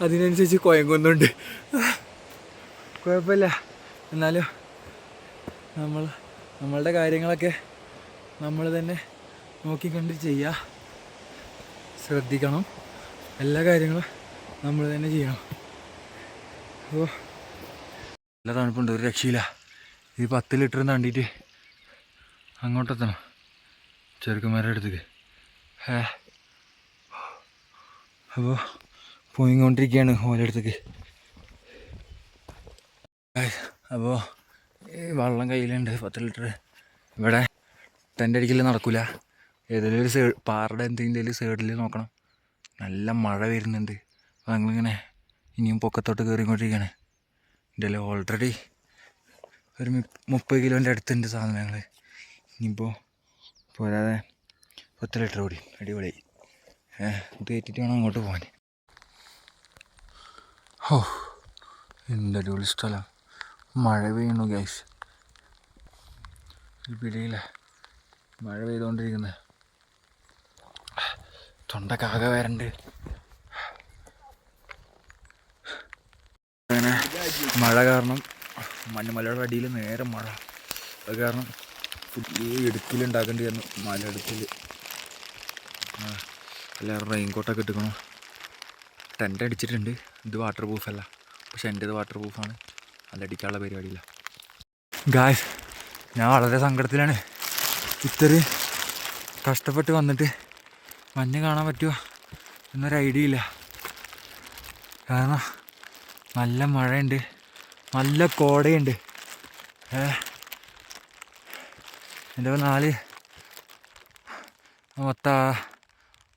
അതിനനുസരിച്ച് കുഴങ്ങുന്നുണ്ട്. കുഴപ്പമില്ല, എന്നാലും നമ്മളുടെ കാര്യങ്ങളൊക്കെ നമ്മൾ തന്നെ നോക്കിക്കണ്ട് ചെയ്യുക. ശ്രദ്ധിക്കണം, എല്ലാ കാര്യങ്ങളും നമ്മൾ തന്നെ ചെയ്യണം. അപ്പോൾ നല്ല തണുപ്പുണ്ട്, ഒരു രക്ഷയില്ല. ഈ 10 ലിറ്റർ തണ്ടിയിട്ട് അങ്ങോട്ടെത്തണം ചെറുക്കന്മാരുടെ അടുത്തേക്ക്. അപ്പോൾ പോയിക്കൊണ്ടിരിക്കുകയാണ് ഓരോ അടുത്തേക്ക്. അപ്പോൾ ഈ വെള്ളം കയ്യിലുണ്ട് 10 ലിറ്റർ. ഇവിടെ ടെൻ്റ് അടിക്കൽ നടക്കില്ല, ഏതെങ്കിലും ഒരു പാറയുടെ എന്തെങ്കിലും സൈഡിൽ നോക്കണം. നല്ല മഴ വരുന്നുണ്ട്. അപ്പോൾ ഞങ്ങളിങ്ങനെ ഇനിയും പൊക്കത്തോട്ട് കയറിക്കൊണ്ടിരിക്കുകയാണ്. എൻ്റെ ഓൾറെഡി ഒരു 30 കിലോൻ്റെ അടുത്തുണ്ട് സാധനങ്ങൾ. ഇനിയിപ്പോൾ പോരാതെ 10 ലിറ്റർ കൂടി അടിപൊളി. ഇത് കയറ്റിയിട്ട് വേണം അങ്ങോട്ട് പോകാൻ. ഓ, എന്ത് അടിപൊളി സ്ഥലം. മഴ പെയ്യണു ഗൈസ്, പിടിയില്ല, മഴ പെയ്തുകൊണ്ടിരിക്കുന്നത്. തൊണ്ടക്കാകെ വരണ്ട്. അങ്ങനെ മഴ കാരണം മഞ്ഞുമലയുടെ അടിയിൽ നേരെ മഴ. അത് കാരണം ഈ ഇടുക്കിലുണ്ടാക്കേണ്ടി വന്നു. മലയിടുക്കിൽ എല്ലാവരും റെയിൻകോട്ടൊക്കെ ഇട്ടിക്കണം. ടെൻ്റ് അടിച്ചിട്ടുണ്ട്. ഇത് വാട്ടർ പ്രൂഫല്ല, പക്ഷെ എൻ്റേത് വാട്ടർ പ്രൂഫാണ്. അടിക്കാനുള്ള പരിപാടിയില്ല. ഗായ്സ്, ഞാൻ വളരെ സങ്കടത്തിലാണ്. ഇത്രയും കഷ്ടപ്പെട്ട് വന്നിട്ട് മഞ്ഞ് കാണാൻ പറ്റുമോ എന്നൊരു ഐഡിയ ഇല്ല. കാരണം നല്ല മഴയുണ്ട്, നല്ല കോടയുണ്ട്. എൻ്റെ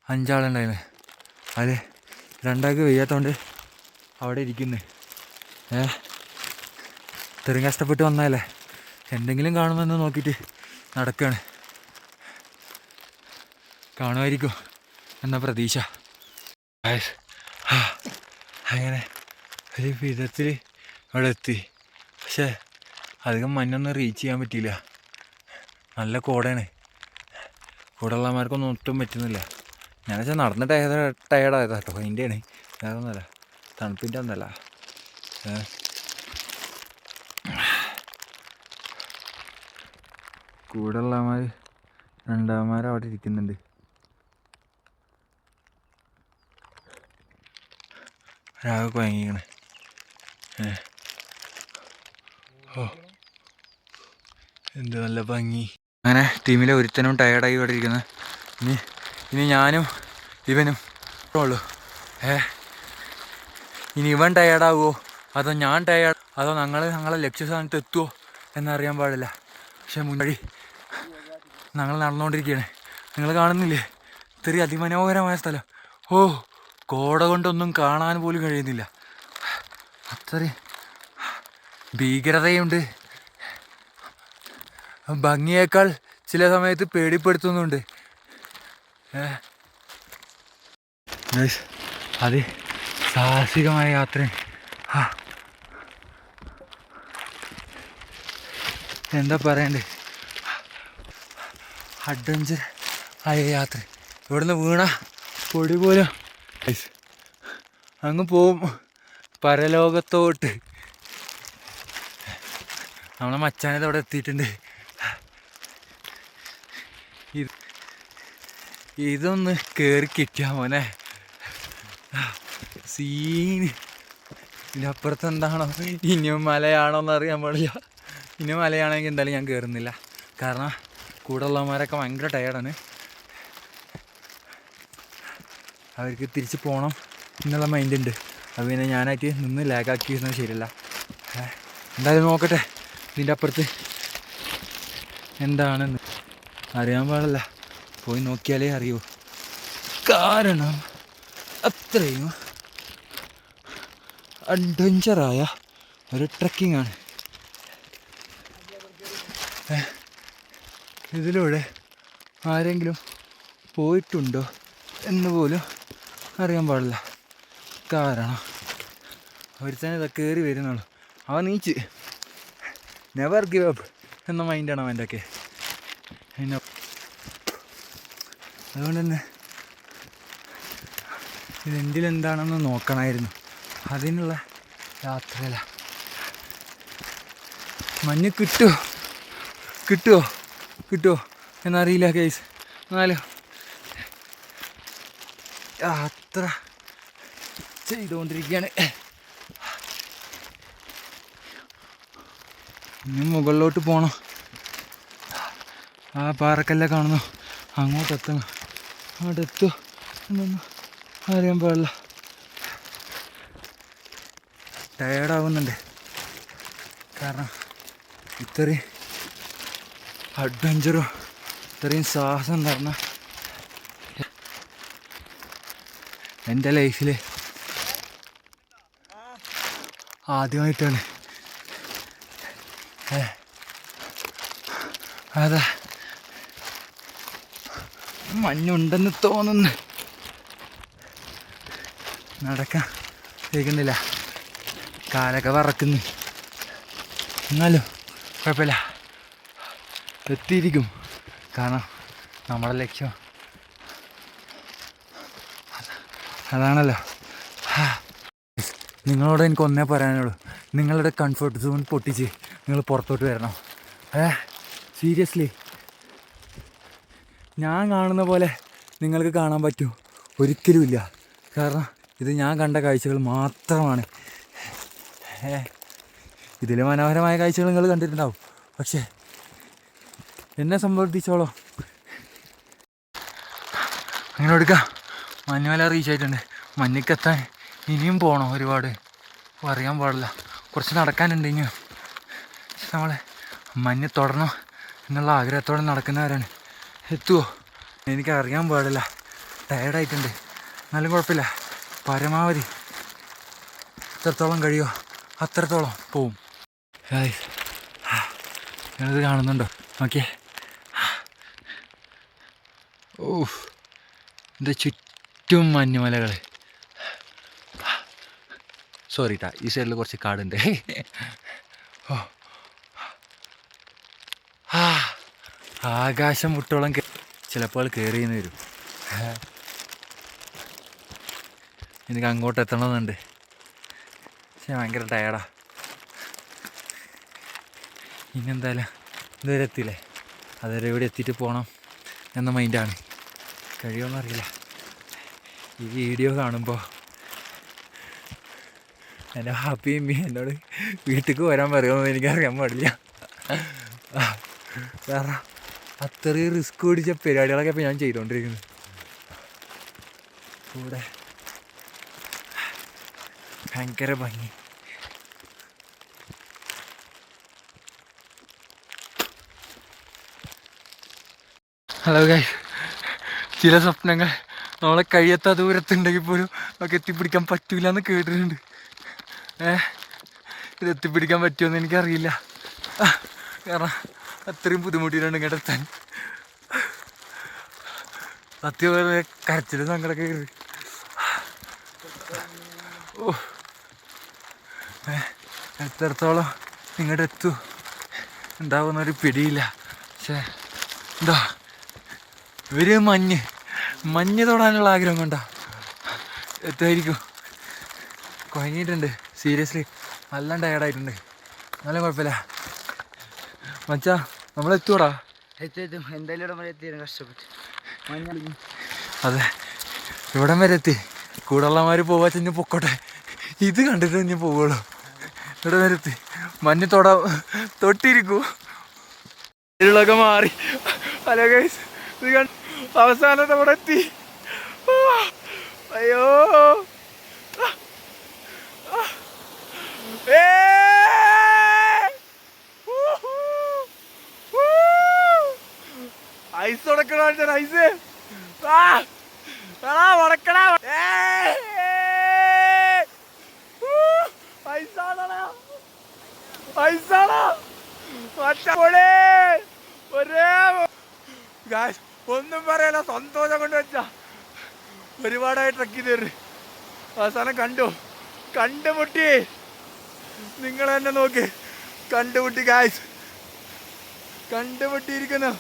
5 ആളുണ്ടായിരുന്നു. അത് 2 ആൾക്ക് വയ്യാത്തതുകൊണ്ട് അവിടെ ഇരിക്കുന്നു. ഇത്രയും കഷ്ടപ്പെട്ട് വന്നാലേ എന്തെങ്കിലും കാണുമെന്ന് നോക്കിയിട്ട് നടക്കുകയാണ്. കാണുമായിരിക്കും എന്ന പ്രതീക്ഷ. അങ്ങനെ ഒരു വിധത്തിൽ അവിടെ എത്തി. പക്ഷേ അധികം മഞ്ഞൊന്നും റീച്ച് ചെയ്യാൻ പറ്റിയില്ല. നല്ല കോടയാണ്. കൂടെയുള്ളമാർക്കൊന്നും ഒട്ടും പറ്റുന്നില്ല. ഞാൻ വെച്ചാൽ നടന്നിട്ട് ടയർഡായതാ കേട്ടോ. അതിൻ്റെയാണ്, വേറെ ഒന്നുമല്ല, തണുപ്പിൻ്റെ ഒന്നല്ല. കൂടെയുള്ളമാർ 2 അവിടെ ഇരിക്കുന്നുണ്ട്. ഒരാകെ കുഴങ്ങിക്കണേ. ഓ, എന്ത് നല്ല ഭംഗി. അങ്ങനെ ടീമിലെ ഒരുത്തനും ടയേർഡായി ഇവിടെ ഇരിക്കുന്നത്. ഇനി ഞാനും ഇവനും ഉള്ളൂ. ഇനി ഇവൻ ടയേർഡാകുമോ അതോ ഞാൻ അതോ ഞങ്ങളെ ലക്ഷ്യസ്ഥാനത്ത് എത്തുമോ എന്നറിയാൻ പാടില്ല. പക്ഷെ മുൻവഴി ഞങ്ങൾ നടന്നുകൊണ്ടിരിക്കുകയാണ്. നിങ്ങൾ കാണുന്നില്ലേ ഇത്രയും അതിമനോഹരമായ സ്ഥലം. ഓ, കോട കൊണ്ടൊന്നും കാണാൻ പോലും കഴിയുന്നില്ല. അത്രയും ഭീകരതയുണ്ട്. ഭംഗിയേക്കാൾ ചില സമയത്ത് പേടിപ്പെടുത്തുന്നുണ്ട്. അത് സാഹസികമായ യാത്ര. എന്താ പറയണ്ടേ, അഡ്വഞ്ചർ ആയ യാത്ര. ഇവിടുന്ന് വീണ പൊടി പോലും അങ്ങ് പോവും പരലോകത്തോട്ട്. നമ്മളെ മച്ചാനത് അവിടെ എത്തിയിട്ടുണ്ട്. ഇതൊന്ന് കയറി കിട്ടിയാ മോനെ. സീന്. ഇതിൻ്റെ അപ്പുറത്ത് എന്താണോ ഇനിയും മലയാണോ എന്ന് അറിയാൻ പാടില്ല. ഇനിയും മലയാണെങ്കിൽ എന്തായാലും ഞാൻ കയറുന്നില്ല. കാരണം കൂടെ ഉള്ളവന്മാരൊക്കെ ഭയങ്കര ടയർഡാണ്. അവർക്ക് തിരിച്ച് പോകണം എന്നുള്ള മൈൻഡുണ്ട്. അത് പിന്നെ ഞാനായിട്ട് നിന്ന് ലാഗാക്കിയിരുന്നത് ശരിയല്ല. എന്തായാലും നോക്കട്ടെ ഇതിൻ്റെ അപ്പുറത്ത് എന്താണെന്ന് അറിയാൻ പാടില്ല. പോയി നോക്കിയാലേ അറിയൂ. കാരണം അത്രയും അഡ്വഞ്ചറായ ഒരു ട്രക്കിംഗ് ആണ്. ഇതിലൂടെ ആരെങ്കിലും പോയിട്ടുണ്ടോ എന്ന് പോലും അറിയാൻ പാടില്ല. കാരണം ഒരുത്തന്നെ ഇതൊക്കെ കയറി വരുന്നുള്ളൂ. അവൻ നീച്ച് നെവർ ഗിവ് അപ്പ് എന്ന മൈൻഡാണ് അവൻ്റെ ഒക്കെ. അതുകൊണ്ട് തന്നെ ഇതെന്തിലെന്താണെന്ന് നോക്കണമായിരുന്നു. അതിനുള്ള യാത്രയില. മഞ്ഞ് കിട്ടുമോ എന്നറിയില്ല കേസ്. എന്നാലും യാത്ര ചെയ്തുകൊണ്ടിരിക്കുകയാണ്. ഇനി മുകളിലോട്ട് പോകണം. ആ പാറക്കല്ല കാണുന്നു, അങ്ങോട്ടെത്തണം. അവിടെ എത്തുമോ എന്നൊന്നും അറിയാൻ പാടില്ല. ടയേർഡാവുന്നുണ്ട്. കാരണം ഇത്രയും അഡ്വഞ്ചറും ഇത്രയും സാഹസം നിറഞ്ഞ എൻ്റെ ലൈഫിൽ ആദ്യമായിട്ടാണ്. അതാ മഞ്ഞുണ്ടെന്ന് തോന്നുന്നു. നടക്കാൻ കേൾക്കുന്നില്ല, കാലൊക്കെ വറക്കുന്നു. എന്നാലും കുഴപ്പമില്ല, എത്തിയിരിക്കും. കാരണം നമ്മുടെ ലക്ഷ്യം അതാണല്ലോ. നിങ്ങളോട് എനിക്ക് ഒന്നേ പറയാനുള്ളൂ, നിങ്ങളുടെ കംഫർട്ട് സോൺ പൊട്ടിച്ച് നിങ്ങൾ പുറത്തോട്ട് വരണം. സീരിയസ്ലി ഞാൻ കാണുന്ന പോലെ നിങ്ങൾക്ക് കാണാൻ പറ്റുമോ? ഒരിക്കലുമില്ല. കാരണം ഇത് ഞാൻ കണ്ട കാഴ്ചകൾ മാത്രമാണ്. ഇതിൽ മനോഹരമായ കാഴ്ചകൾ നിങ്ങൾ കണ്ടിട്ടുണ്ടാവും. പക്ഷേ എന്നെ സംബന്ധിച്ചോളം അങ്ങനെ എടുക്കാം. മഞ്ഞുമല റീച്ച് ആയിട്ടുണ്ട്. മഞ്ഞക്കെത്താൻ ഇനിയും പോകണം ഒരുപാട്. അറിയാൻ പാടില്ല, കുറച്ച് നടക്കാനുണ്ട് ഇനിയും. നമ്മളെ മഞ്ഞ് തൊടണം എന്നുള്ള ആഗ്രഹത്തോടെ നടക്കുന്നവരാണ്. എത്തുമോ എനിക്കറിയാൻ പാടില്ല. ടയർഡായിട്ടുണ്ട്. എന്നാലും കുഴപ്പമില്ല, പരമാവധി എത്രത്തോളം കഴിയുമോ അത്രത്തോളം പോവും. നിങ്ങളിത് കാണുന്നുണ്ടോ? ഓക്കെ. എൻ്റെ ചുറ്റും മഞ്ഞുമലകൾ. സോറി ട്ടാ, ഈ സൈഡിൽ കുറച്ച് കാടുണ്ട്. ആകാശം മുട്ടോളം ചിലപ്പോൾ കയറിയെന്ന് വരും. എനിക്ക് അങ്ങോട്ട് എത്തണമെന്നുണ്ട്, പക്ഷെ ഭയങ്കര ടയർഡാ. ഇനി എന്തായാലും ഇതുവരെ എത്തിയില്ലേ, അതുവരെ ഇവിടെ എത്തിയിട്ട് പോകണം എന്ന മൈൻഡാണ്. കഴിയുമെന്നറിയില്ല. ഈ വീഡിയോ കാണുമ്പോൾ എൻ്റെ ഹാപ്പി അമ്മി എന്നോട് വീട്ടിലേക്ക് വരാൻ പറയുമെന്ന് എനിക്കറിയാൻ പാടില്ല. കാരണം അത്രയും റിസ്ക് പിടിച്ച പരിപാടികളൊക്കെ ഇപ്പോൾ ഞാൻ ചെയ്തുകൊണ്ടിരിക്കുന്നത്. കൂടെ ഭയങ്കര ഭംഗി. ഹലോ ഗൈസ്, ചില സ്വപ്നങ്ങൾ നമ്മളെ കഴിയാത്ത ദൂരത്തുണ്ടെങ്കിൽ പോലും നമുക്ക് എത്തിപ്പിടിക്കാൻ പറ്റൂല എന്ന് കേട്ടിട്ടുണ്ട്. ഇത് എത്തിപ്പിടിക്കാൻ പറ്റുമെന്ന് എനിക്കറിയില്ല. കാരണം അത്രയും ബുദ്ധിമുട്ടിയിട്ടുണ്ട് ഇങ്ങോട്ട് എത്താൻ. സത്യം കരച്ചിലും സങ്കടമൊക്കെ കയറി. എത്രത്തോളം ഇങ്ങോട്ട് എത്തൂ ഉണ്ടാവുന്നൊരു പിടിയില്ല. പക്ഷേ എന്താ ഇവര് മഞ്ഞ് തൊടാനുള്ള ആഗ്രഹം കൊണ്ടാ എത്തായിരിക്കും. കുഴങ്ങിയിട്ടുണ്ട്, സീരിയസ്ലി നല്ല ടയർഡായിട്ടുണ്ട്. നല്ല കുഴപ്പമില്ല മച്ചാ, നമ്മളെത്തൂടാ. എത്തും എന്തായാലും ഇവിടം വരെ എത്തിയാണ് കഷ്ടപ്പെട്ട്. അതെ, ഇവിടം വരെ എത്തി. കൂടെയുള്ളമാര് പോവാ ചെഞ്ഞ് പൊക്കോട്ടെ, ഇത് കണ്ടിട്ട് ഞാൻ പോവുള്ളൂ. ഇവിടെ വരത്ത് മഞ്ഞ് തൊട്ടിരിക്കൂ. ഇരുളൊക്കെ മാറി. ഹലോ ഗൈസ്, ഇത് കണ്ട് അവസാനത്തെ അവിടെ എത്തി. അയ്യോ ഐസ് ഉടക്കണ ഐസ് ഉടക്കണ ഒന്നും പറയല, സന്തോഷം കൊണ്ട് വെച്ചാ ഒരുപാടായി ട്രക്ക് ചെയ്ത് അവസാനം കണ്ടുമുട്ടി. നിങ്ങൾ തന്നെ നോക്ക്, കണ്ടുമുട്ടി ഗായ്സ്, കണ്ടുമുട്ടിയിരിക്കുന്നു.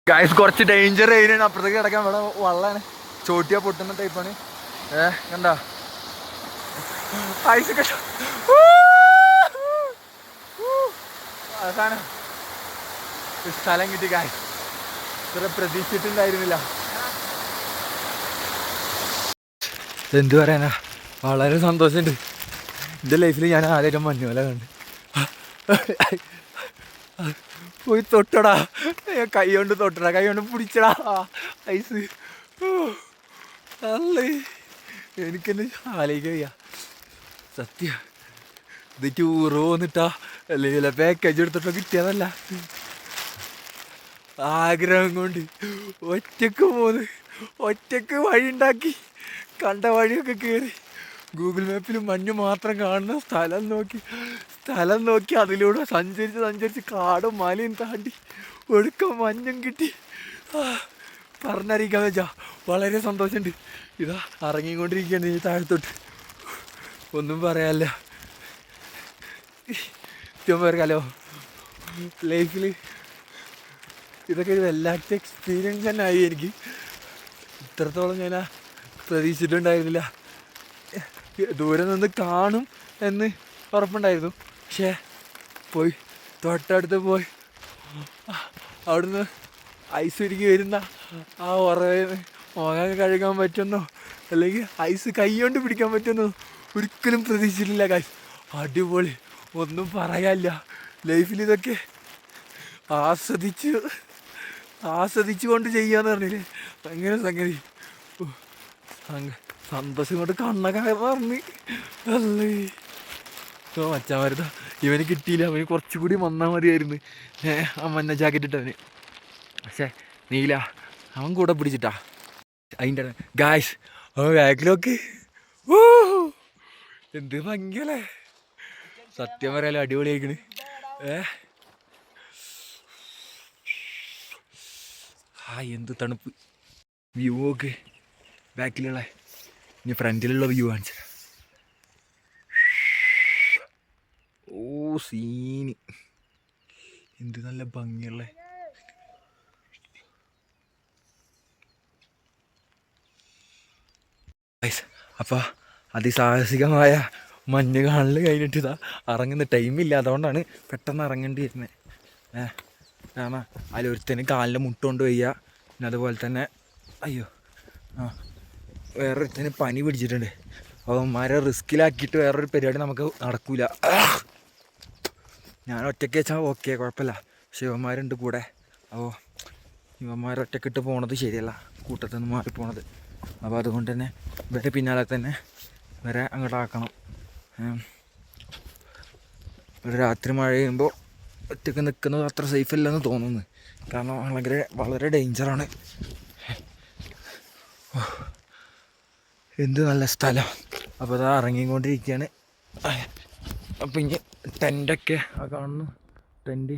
ഗായ്സ് കുറച്ച് ഡേഞ്ചർ ഏരിയയാണ്, അപ്പുറത്തേക്ക് കിടക്കാൻ. ഇവിടെ വള്ളമാണ്, ചോട്ടിയാ പൊട്ടുന്ന ടൈപ്പാണ്. കണ്ടോ ഐസ് കെട്ടോ. അവസാനം സ്ഥലം കിട്ടി ഗായ്സ്, ഇത്ര പ്രതീക്ഷിച്ചിട്ടുണ്ടായിരുന്നില്ല. എന്ത് പറയാനാ, വളരെ സന്തോഷമുണ്ട്. എൻ്റെ ലൈഫിൽ ഞാൻ ആദ്യമായിട്ട് മഞ്ഞുമല കണ്ട്. പോയി തൊട്ടടാ, കൈ കൊണ്ട് തൊട്ടടാ, കൈ കൊണ്ട് പിടിച്ചടാ ഐസ്. അല്ലേ എനിക്കെന്നെ ആലോചിക്കാൻ വയ്യ സത്യം. ഇത് ടൂറ് പോന്നിട്ടാ അല്ലെങ്കിൽ പാക്കേജ് എടുത്തിട്ടോ കിട്ടിയതല്ല, ആഗ്രഹം കൊണ്ട് ഒറ്റക്ക് പോന്ന്, ഒറ്റക്ക് വഴി ഉണ്ടാക്കി, കണ്ട വഴിയൊക്കെ കയറി ഗൂഗിൾ മാപ്പിൽ മഞ്ഞ് മാത്രം കാണുന്ന സ്ഥലം നോക്കി അതിലൂടെ സഞ്ചരിച്ച് കാടും മലയും താണ്ടി ഒഴുക്കം മഞ്ഞും കിട്ടി. പറഞ്ഞറിയിക്കാൻ വെച്ചാൽ വളരെ സന്തോഷമുണ്ട്. ഇതാ ഇറങ്ങിക്കൊണ്ടിരിക്കുകയാണ് ഈ താഴത്തോട്ട്, ഒന്നും പറയാല്ല. ഏറ്റവും പേർക്കല്ലോ ലൈഫിൽ ഇതൊക്കെ ഒരു വല്ലാത്ത എക്സ്പീരിയൻസ് തന്നെ ആയി. എനിക്ക് ഇത്രത്തോളം ഞാൻ പ്രതീക്ഷിച്ചിട്ടുണ്ടായിരുന്നില്ല. ദൂരെ നിന്ന് കാണും എന്ന് ഉറപ്പുണ്ടായിരുന്നു, പക്ഷേ തൊട്ടടുത്ത് പോയി അവിടുന്ന് ഐസ് ഒരുക്കി വരുന്ന ആ ഉറവേന്ന് മുഖം കഴുകാൻ പറ്റുന്നോ അല്ലെങ്കിൽ ഐസ് കൈ കൊണ്ട് പിടിക്കാൻ പറ്റുന്നോ ഒരിക്കലും പ്രതീക്ഷിച്ചിട്ടില്ല ഗൈസ്. അടിപൊളി, ഒന്നും പറയാനില്ല. ലൈഫിൽ ഇതൊക്കെ ആസ്വദിച്ചു കൊണ്ട് ചെയ്യാന്ന് പറഞ്ഞില്ലേ, അങ്ങനെ സംഗതി. സന്തോഷം കൊണ്ട് കണ്ണൊക്കെ പറഞ്ഞ് അല്ലേ. മച്ചാമാരുതാ ഇവന് കിട്ടിയില്ല, അവന് കുറച്ചുകൂടി വന്നാൽ മതിയായിരുന്നു. ആ മഞ്ഞ ജാക്കറ്റ് ഇട്ടവന്, പക്ഷേ നീല അവൻ കൂടെ പിടിച്ചിട്ടാ. അതിൻ്റെ ഗായ്സ് അവൻ ബാക്കിലൊക്കെ എന്ത് ഭംഗിയല്ലേ, സത്യം പറയാലോ അടിപൊളിയായിക്കണ്. എന്ത് തണുപ്പ്. വ്യൂ ഒക്കെ ബാക്കിലുള്ള, ഇനി ഫ്രണ്ടിലുള്ള വ്യൂ കാണിച്ചു. സീന് എന്ത് നല്ല ഭംഗിയുള്ള. അപ്പോൾ അതിസാഹസികമായ മഞ്ഞ് കാണൽ കഴിഞ്ഞിട്ട് ഇതാ ഇറങ്ങുന്ന ടൈമില്ല, അതുകൊണ്ടാണ് പെട്ടെന്ന് ഇറങ്ങേണ്ടി വരുന്നത്. കാരണം അതിലൊരുത്തന് കാലിൻ്റെ മുട്ടുകൊണ്ട് വയ്യ, പിന്നെ അതുപോലെ തന്നെ അയ്യോ വേറൊരുത്തന് പനി പിടിച്ചിട്ടുണ്ട്. അവന്മാരെ റിസ്കിലാക്കിയിട്ട് വേറൊരു പരിപാടി നമുക്ക് നടക്കൂല. ഞാൻ ഒറ്റയ്ക്ക് വെച്ചാൽ ഓക്കെ കുഴപ്പമില്ല, പക്ഷെ ഇവന്മാരുണ്ട് കൂടെ. അപ്പോൾ ഇവന്മാരൊറ്റക്കിട്ട് പോണത് ശരിയല്ല, കൂട്ടത്തിൽ നിന്ന് മാറിപ്പോണത്. അപ്പോൾ അതുകൊണ്ട് തന്നെ ഇവരെ പിന്നാലെ തന്നെ ഇവരെ അങ്ങോട്ടാക്കണം. ഒരു രാത്രി മഴ പെയ്യുമ്പോൾ ഒറ്റയ്ക്ക് നിൽക്കുന്നത് അത്ര സേഫ് അല്ലെന്ന് തോന്നുന്നു, കാരണം വളരെ ഡേഞ്ചറാണ്. എന്ത് നല്ല സ്ഥലം. അപ്പോൾ അതാ ഇറങ്ങിക്കൊണ്ടിരിക്കുകയാണ്. അപ്പം ഇനി ടെൻ്റൊക്കെ ആ കാണുന്നു, ടെൻ്റ്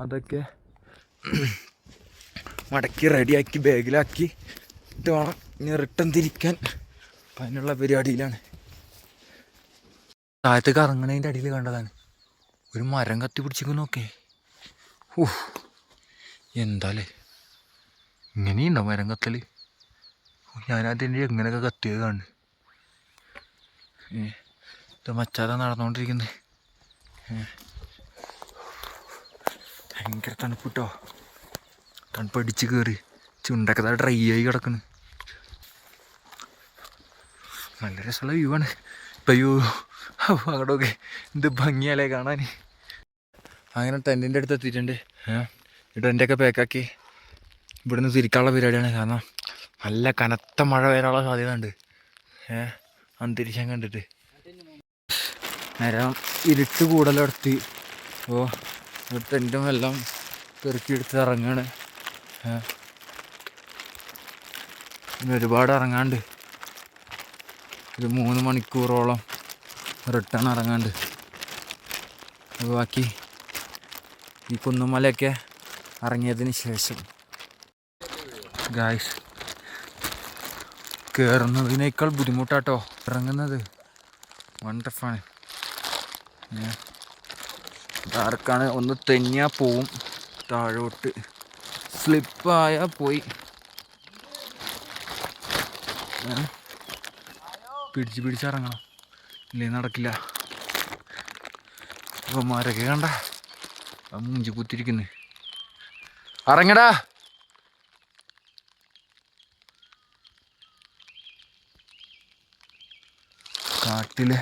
അതൊക്കെ മടക്കി റെഡിയാക്കി ബാഗിലാക്കി ഇട്ട് വേണം ഇനി റിട്ടേൺ തിരിക്കാൻ. അപ്പം അതിനുള്ള പരിപാടിയിലാണ്. താഴത്തേക്ക് ഇറങ്ങണതിൻ്റെ അടിയിൽ കണ്ടതാണ് ഒരു മരം കത്തി പിടിച്ചിരിക്കുന്നൊക്കെ. എന്താല്ലേ ഇങ്ങനെയുണ്ടോ മരം കത്തൽ? ഞാനതിൻ്റെ എങ്ങനെയൊക്കെ കത്തിയത് കാണുന്നു. ഇത് മച്ചാതെ നടന്നുകൊണ്ടിരിക്കുന്നത്. ഭയങ്കര തണുപ്പ് കേട്ടോ. തണുപ്പടിച്ച് കയറി ചുണ്ടൊക്കെ ഡ്രൈ ആയി കിടക്കുന്നു. നല്ല രസമുള്ള വ്യൂ ആണ്. ഇപ്പം അങ്ങോട്ടൊക്കെ എന്ത് ഭംഗിയല്ലേ കാണാൻ. അങ്ങനെ ടെൻറ്റിൻ്റെ അടുത്ത് എത്തിയിട്ടുണ്ട്. ഈ ടെൻറ്റൊക്കെ പാക്കാക്കി ഇവിടുന്ന് തിരിക്കാനുള്ള പരിപാടിയാണ്. കാരണം നല്ല കനത്ത മഴ വരാനുള്ള സാധ്യത ഉണ്ട്. അന്തരീക്ഷം കണ്ടിട്ട് നേരം ഇരുട്ട് കൂടുതലെടുത്തി. അപ്പോൾ ടെൻറ്റും എല്ലാം പെറുക്കിയെടുത്ത് ഇറങ്ങാണ്. പിന്നെ ഒരുപാട് ഇറങ്ങാണ്ട്, ഒരു 3 മണിക്കൂറോളം റിട്ടേൺ ഇറങ്ങാണ്ട്. അപ്പോൾ ബാക്കി ഈ കുന്നുമലയൊക്കെ ഇറങ്ങിയതിന് ശേഷം ഗായ്സ് കയറുന്നതിനേക്കാൾ ബുദ്ധിമുട്ടാട്ടോ ഇറങ്ങുന്നത്. വണ്ടർഫാണ്. ആർക്കാണ് ഒന്ന് തെന്നിയാൽ പോവും, താഴോട്ട് സ്ലിപ്പായാൽ പോയി. പിടിച്ചിറങ്ങണം, ഇല്ലേ നടക്കില്ല. അപ്പോൾ മരൊക്കെ കണ്ട മൂഞ്ചി കുത്തിരിക്കുന്നു. ഇറങ്ങടാ. കാട്ടിലെ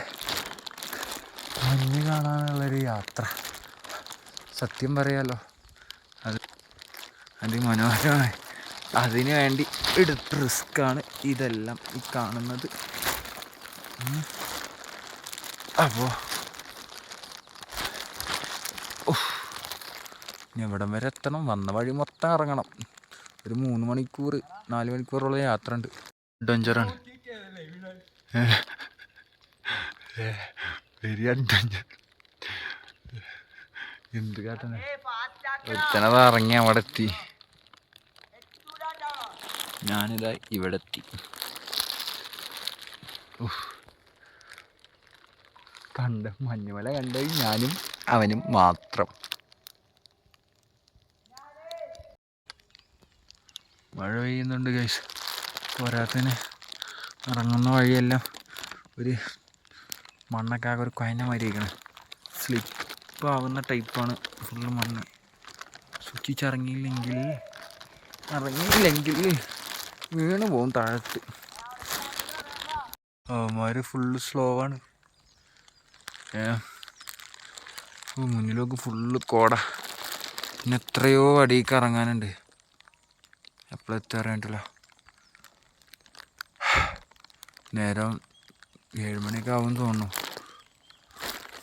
മഞ്ഞ് കാണാനുള്ളൊരു യാത്ര സത്യം പറയാലോ അത് അതിമനോഹരമാണ്. അതിനു വേണ്ടി എടുത്ത റിസ്ക്കാണ് ഇതെല്ലാം ഈ കാണുന്നത്. അപ്പോൾ എവിടം വരെ എത്തണം? വന്ന വഴി മൊത്തം ഇറങ്ങണം. ഒരു 3 മണിക്കൂർ 4 മണിക്കൂറുള്ള യാത്ര ഉണ്ട്. അഡ്വഞ്ചറാണ്, വെരി അഡ്വഞ്ചർ. എന്ത് കാട്ടണേ? ഒരുത്തനത് ഇറങ്ങി അവിടെ എത്തി. ഞാനിതാ ഇവിടെ എത്തി. മഞ്ഞുമല കണ്ടത് ഞാനും അവനും മാത്രം. മഴ പെയ്യുന്നുണ്ട് ഗൈസ്. പോരാത്തതിന് ഇറങ്ങുന്ന വഴിയെല്ലാം ഒരു മണ്ണൊക്കെ ആകെ ഒരു കുഴഞ്ഞ മാതിരിയിരിക്കണം. സ്ലിപ്പാവുന്ന ടൈപ്പാണ് ഫുള്ള് മണ്ണ്. സൂക്ഷിച്ചിറങ്ങിയില്ലെങ്കിൽ വീണ് പോകും താഴത്ത്. അവന്മാർ ഫുള്ള് സ്ലോ ആണ്. മുന്നിലൊക്കെ ഫുള്ള് കോട. പിന്നെ എത്രയോ അടിയിലേക്ക് ഇറങ്ങാനുണ്ട്. എപ്പോഴെത്താൻ അറിയണ്ടല്ലോ. നേരം 7 മണിയൊക്കെ ആവുമെന്ന് തോന്നുന്നു.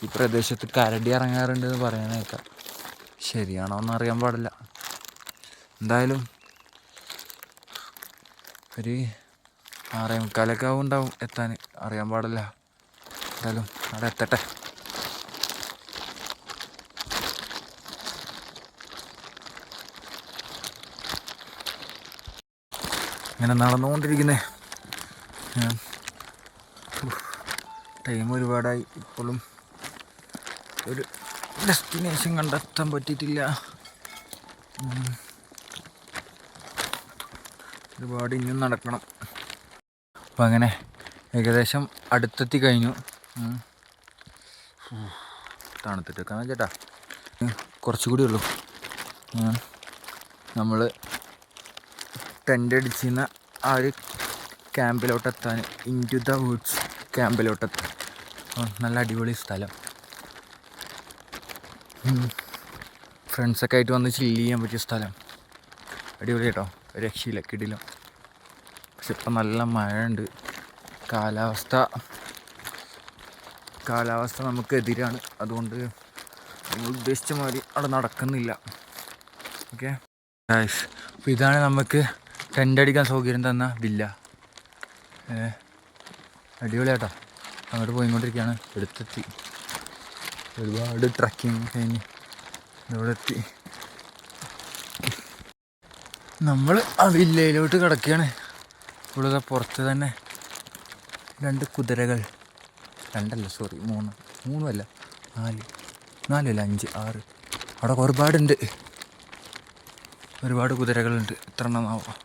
ഈ പ്രദേശത്ത് കരടി ഇറങ്ങാറുണ്ടെന്ന് പറയാനേക്കാം. ശരിയാണോ എന്ന് അറിയാൻ പാടില്ല. എന്തായാലും ഒരു 6:45 ആവുണ്ടാവും എത്താൻ. അറിയാൻ പാടില്ല. എന്തായാലും അവിടെ എത്തട്ടെ. ഇങ്ങനെ നടന്നുകൊണ്ടിരിക്കുന്നേ. ടൈം ഒരുപാടായി. ഇപ്പോഴും ഒരു ഡെസ്റ്റിനേഷൻ കണ്ടെത്താൻ പറ്റിയിട്ടില്ല. ഒരുപാട് ഇനിയും നടക്കണം. അപ്പം അങ്ങനെ ഏകദേശം അടുത്തെത്തി കഴിഞ്ഞു. തണുത്തിട്ടൊക്കെ ചേട്ടാ കുറച്ചുകൂടി ഉള്ളൂ. നമ്മൾ ടെൻ്റ് അടിച്ചിരുന്ന ആ ഒരു ക്യാമ്പിലോട്ടെത്താൻ, ഇൻറ്റു ദ വുഡ്സ് ക്യാമ്പിലോട്ടെത്താൻ. നല്ല അടിപൊളി സ്ഥലം. ഫ്രണ്ട്സൊക്കെ ആയിട്ട് വന്ന് ചില്ല് ചെയ്യാൻ പറ്റിയ സ്ഥലം. അടിപൊളി കേട്ടോ, രക്ഷയില്ല, കിടിലം. പക്ഷെ ഇപ്പം നല്ല മഴയുണ്ട്. കാലാവസ്ഥ നമുക്കെതിരാണ്. അതുകൊണ്ട് നമ്മൾ ഉദ്ദേശിച്ച മാതിരി അവിടെ നടക്കുന്നില്ല. ഓക്കെ ഗൈസ്, അപ്പോൾ ഇതാണ് നമുക്ക് ടെൻ്റ് അടിക്കാൻ സൗകര്യം തന്ന വില്ല. അടിപൊളിയാട്ടോ. അങ്ങോട്ട് പോയിക്കൊണ്ടിരിക്കുകയാണ്. എടുത്തെത്തി. ഒരുപാട് ട്രക്കിങ് കഴിഞ്ഞ് ഇവിടെ എത്തി. നമ്മൾ ആ വില്ലയിലോട്ട് കിടക്കുകയാണ്. ഇവിടെ പുറത്ത് തന്നെ 2 കുതിരകൾ, 2 സോറി 3 അല്ല 4 5 6 അവിടെ ഒരുപാടുണ്ട്. ഒരുപാട് കുതിരകളുണ്ട്. എത്ര എണ്ണമാവാം.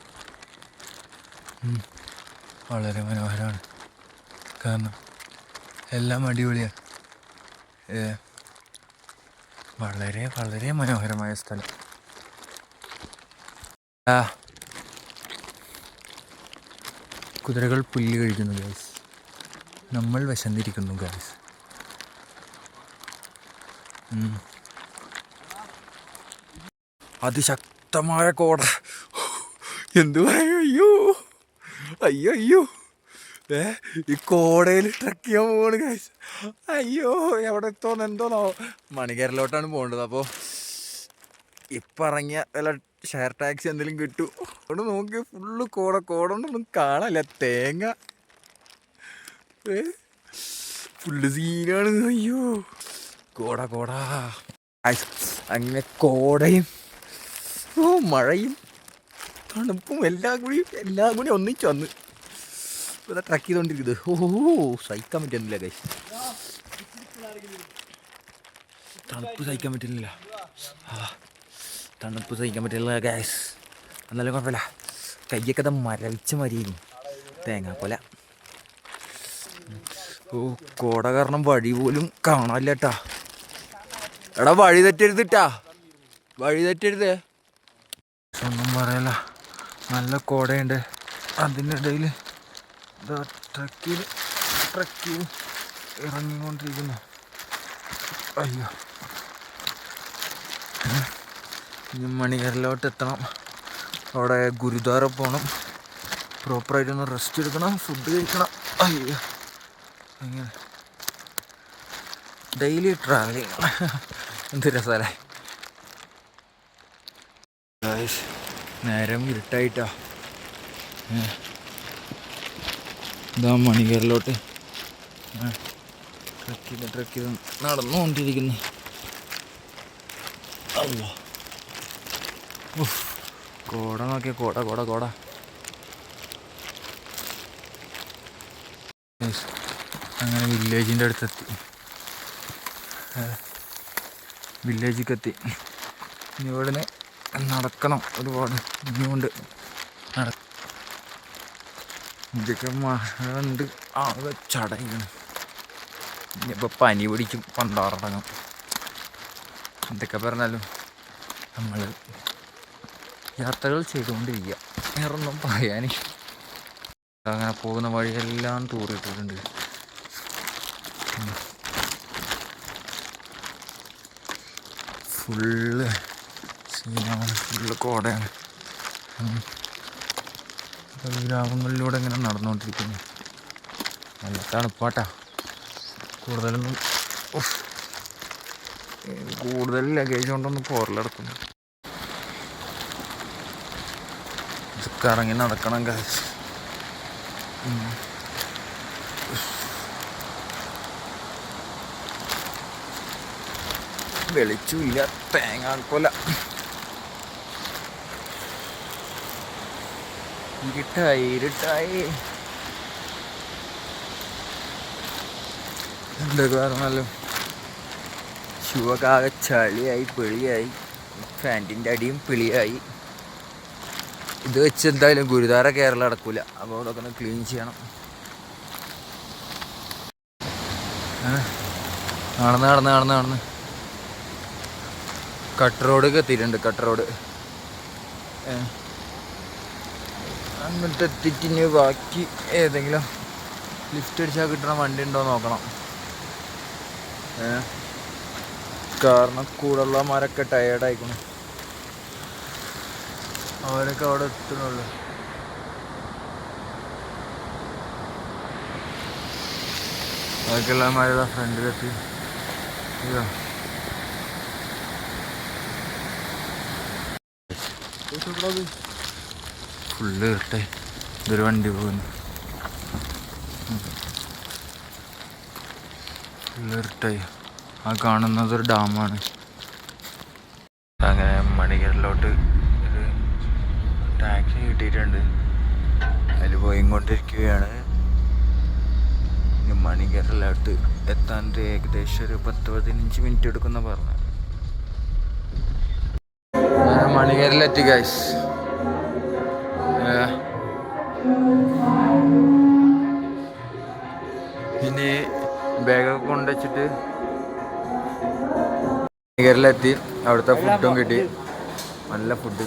വളരെ മനോഹരമാണ്. കാരണം എല്ലാം അടിപൊളിയാണ്. വളരെ വളരെ മനോഹരമായ സ്ഥലം. കുതിരകൾ പുല്ല് കഴിക്കുന്നു ഗൈസ്. നമ്മൾ വിശന്നിരിക്കുന്നു ഗൈസ്. അതിശക്തമായ കോട. എന്തു പറയും? അയ്യോ അയ്യോ അയ്യോ ഈ കോടയിൽ ട്രക്ക് ചെയ്യാൻ പോവാണ് ഗൈസ്. അയ്യോ എവിടെ എത്തോന്ന് എന്തോന്നോ. മണികേരലോട്ടാണ് പോകേണ്ടത്. അപ്പോൾ ഇപ്പം ഇറങ്ങിയ വല്ല ഷെയർ ടാക്സി എന്തെങ്കിലും കിട്ടും. അവിടെ നോക്കി ഫുള്ള് കോട കൊണ്ടൊന്നും കാണാനില്ല. തേങ്ങ ഫുള്ള് സീനാണ്. അയ്യോ കോട അങ്ങനെ കോടയും മഴയും തണുപ്പും എല്ലാം കൂടി ഒന്നിച്ചു വന്ന് ഇവിടെ ട്രക്ക് ചെയ്തോണ്ടിരിക്കുന്നത്. സഹിക്കാൻ പറ്റുന്നില്ല ഗൈസ്. തണുപ്പ് സഹിക്കാൻ പറ്റുന്നില്ല ഗൈസ്. എന്നാലും കുഴപ്പമില്ല. കയ്യൊക്കെ അത് മരവിച്ച മരിയും തേങ്ങാക്കൊല. കോട കാരണം വഴി പോലും കാണാനില്ല കേട്ടാ. എടാ വഴി തെറ്റരുത്. ഒന്നും പറയല. നല്ല കോടയുണ്ട്. അതിനിടയിൽ ട്രക്ക് ചെയ്ത് ഇറങ്ങിക്കൊണ്ടിരിക്കുന്നു. അയ്യോ ഇനി മണികരലോട്ട് എത്തണം. അവിടെ ഗുരുദ്വാര പോകണം. പ്രോപ്പറായിട്ടൊന്ന് റെസ്റ്റ് എടുക്കണം. ഫുഡ് കഴിക്കണം. അയ്യോ അങ്ങനെ ഡെയിലി ട്രാവലിങ് എന്ത് രസമല്ലേ. നേരം ഇരുട്ടായിട്ടാ. ഇതാ മണികേരലോട്ട് ട്രക്ക് ചെയ്ത് നടന്നുകൊണ്ടിരിക്കുന്നു. അല്ലോ കോട നോക്കിയ കോട. അങ്ങനെ വില്ലേജിൻ്റെ അടുത്തെത്തി. വില്ലേജിലെത്തി. ഇനി ഇവിടുന്ന് നടക്കണം ഒരുപാട്. ഇനിയുണ്ട് ഇതൊക്കെ മഴ ഉണ്ട്. ആകെ ചടയാണ്. ഇനിയിപ്പോൾ പനി പിടിക്കും, പണ്ടാറടങ്ങും. എന്തൊക്കെ പറഞ്ഞാലും നമ്മൾ യാത്രകൾ ചെയ്തുകൊണ്ടിരിക്കുക. വേറൊന്നും പറയാൻ. അങ്ങനെ പോകുന്ന വഴിയെല്ലാം തൂറിയിട്ടിട്ടുണ്ട്. ഫുള്ള് സീനാണ്. ഫുള്ള് കോടയാണ്. ഗ്രാമങ്ങളിലൂടെ ഇങ്ങനെ നടന്നുകൊണ്ടിരിക്കുന്നു. നല്ല തണുപ്പാട്ടാ. കൂടുതൽ ലഗേജ് കൊണ്ടൊന്നും പോരലെടുക്കുന്നു. ഇതൊക്കെ ഇറങ്ങി നടക്കണം കാശ്. വെളിച്ചില്ല. തേങ്ങാക്കൊല. ഇരുട്ടായി. എന്തൊക്കെ പറഞ്ഞാലും ഷൂവൊക്കെ ആകെ ചളിയായി പിളിയായി. പാൻറ്റിൻ്റെ അടിയും പിളിയായി. ഇത് വെച്ച് എന്തായാലും ഗുരുദ്വാര കേരളം നടക്കൂല. അപ്പോൾ അതൊക്കെ ഒന്ന് ക്ലീൻ ചെയ്യണം. നടന്ന് കട്ട് റോഡൊക്കെ എത്തിയിട്ടുണ്ട്. കട്ട് റോഡ് അങ്ങോട്ട് എത്തിച്ചിന് ബാക്കി ഏതെങ്കിലും ലിഫ്റ്റ് അടിച്ചാൽ കിട്ടണ വണ്ടി ഉണ്ടോ നോക്കണം. കാരണം കൂടെയുള്ള മരൊക്കെ ടയേർഡായിക്കണം. അവരൊക്കെ അവിടെ എത്തണുള്ളൂ. ബാക്കിയുള്ള മഴ ഫ്രണ്ടിലെത്തി. ഇതാ ഫുള്ള് ഇട്ടേ. ഇതൊരു വണ്ടി പോകുന്നു. ഫുള്ള് ഇട്ടായി. ആ കാണുന്നതൊരു ഡാമാണ്. അങ്ങനെ മണികേരലോട്ട് ഒരു ടാക്സി കിട്ടിയിട്ടുണ്ട്. അതിൽ പോയിക്കൊണ്ടിരിക്കുകയാണ്. മണികേരലോട്ട് എത്താൻ ഏകദേശം ഒരു 10-15 മിനിറ്റ് എടുക്കുന്ന പറഞ്ഞു. മണികേരലെത്തി ഗൈസ്. ഇനി ബാഗൊക്കെ കൊണ്ടുവച്ചിട്ട് ഭീകരിലെത്തി. അവിടുത്തെ ഫുഡും കിട്ടി, നല്ല ഫുഡ്.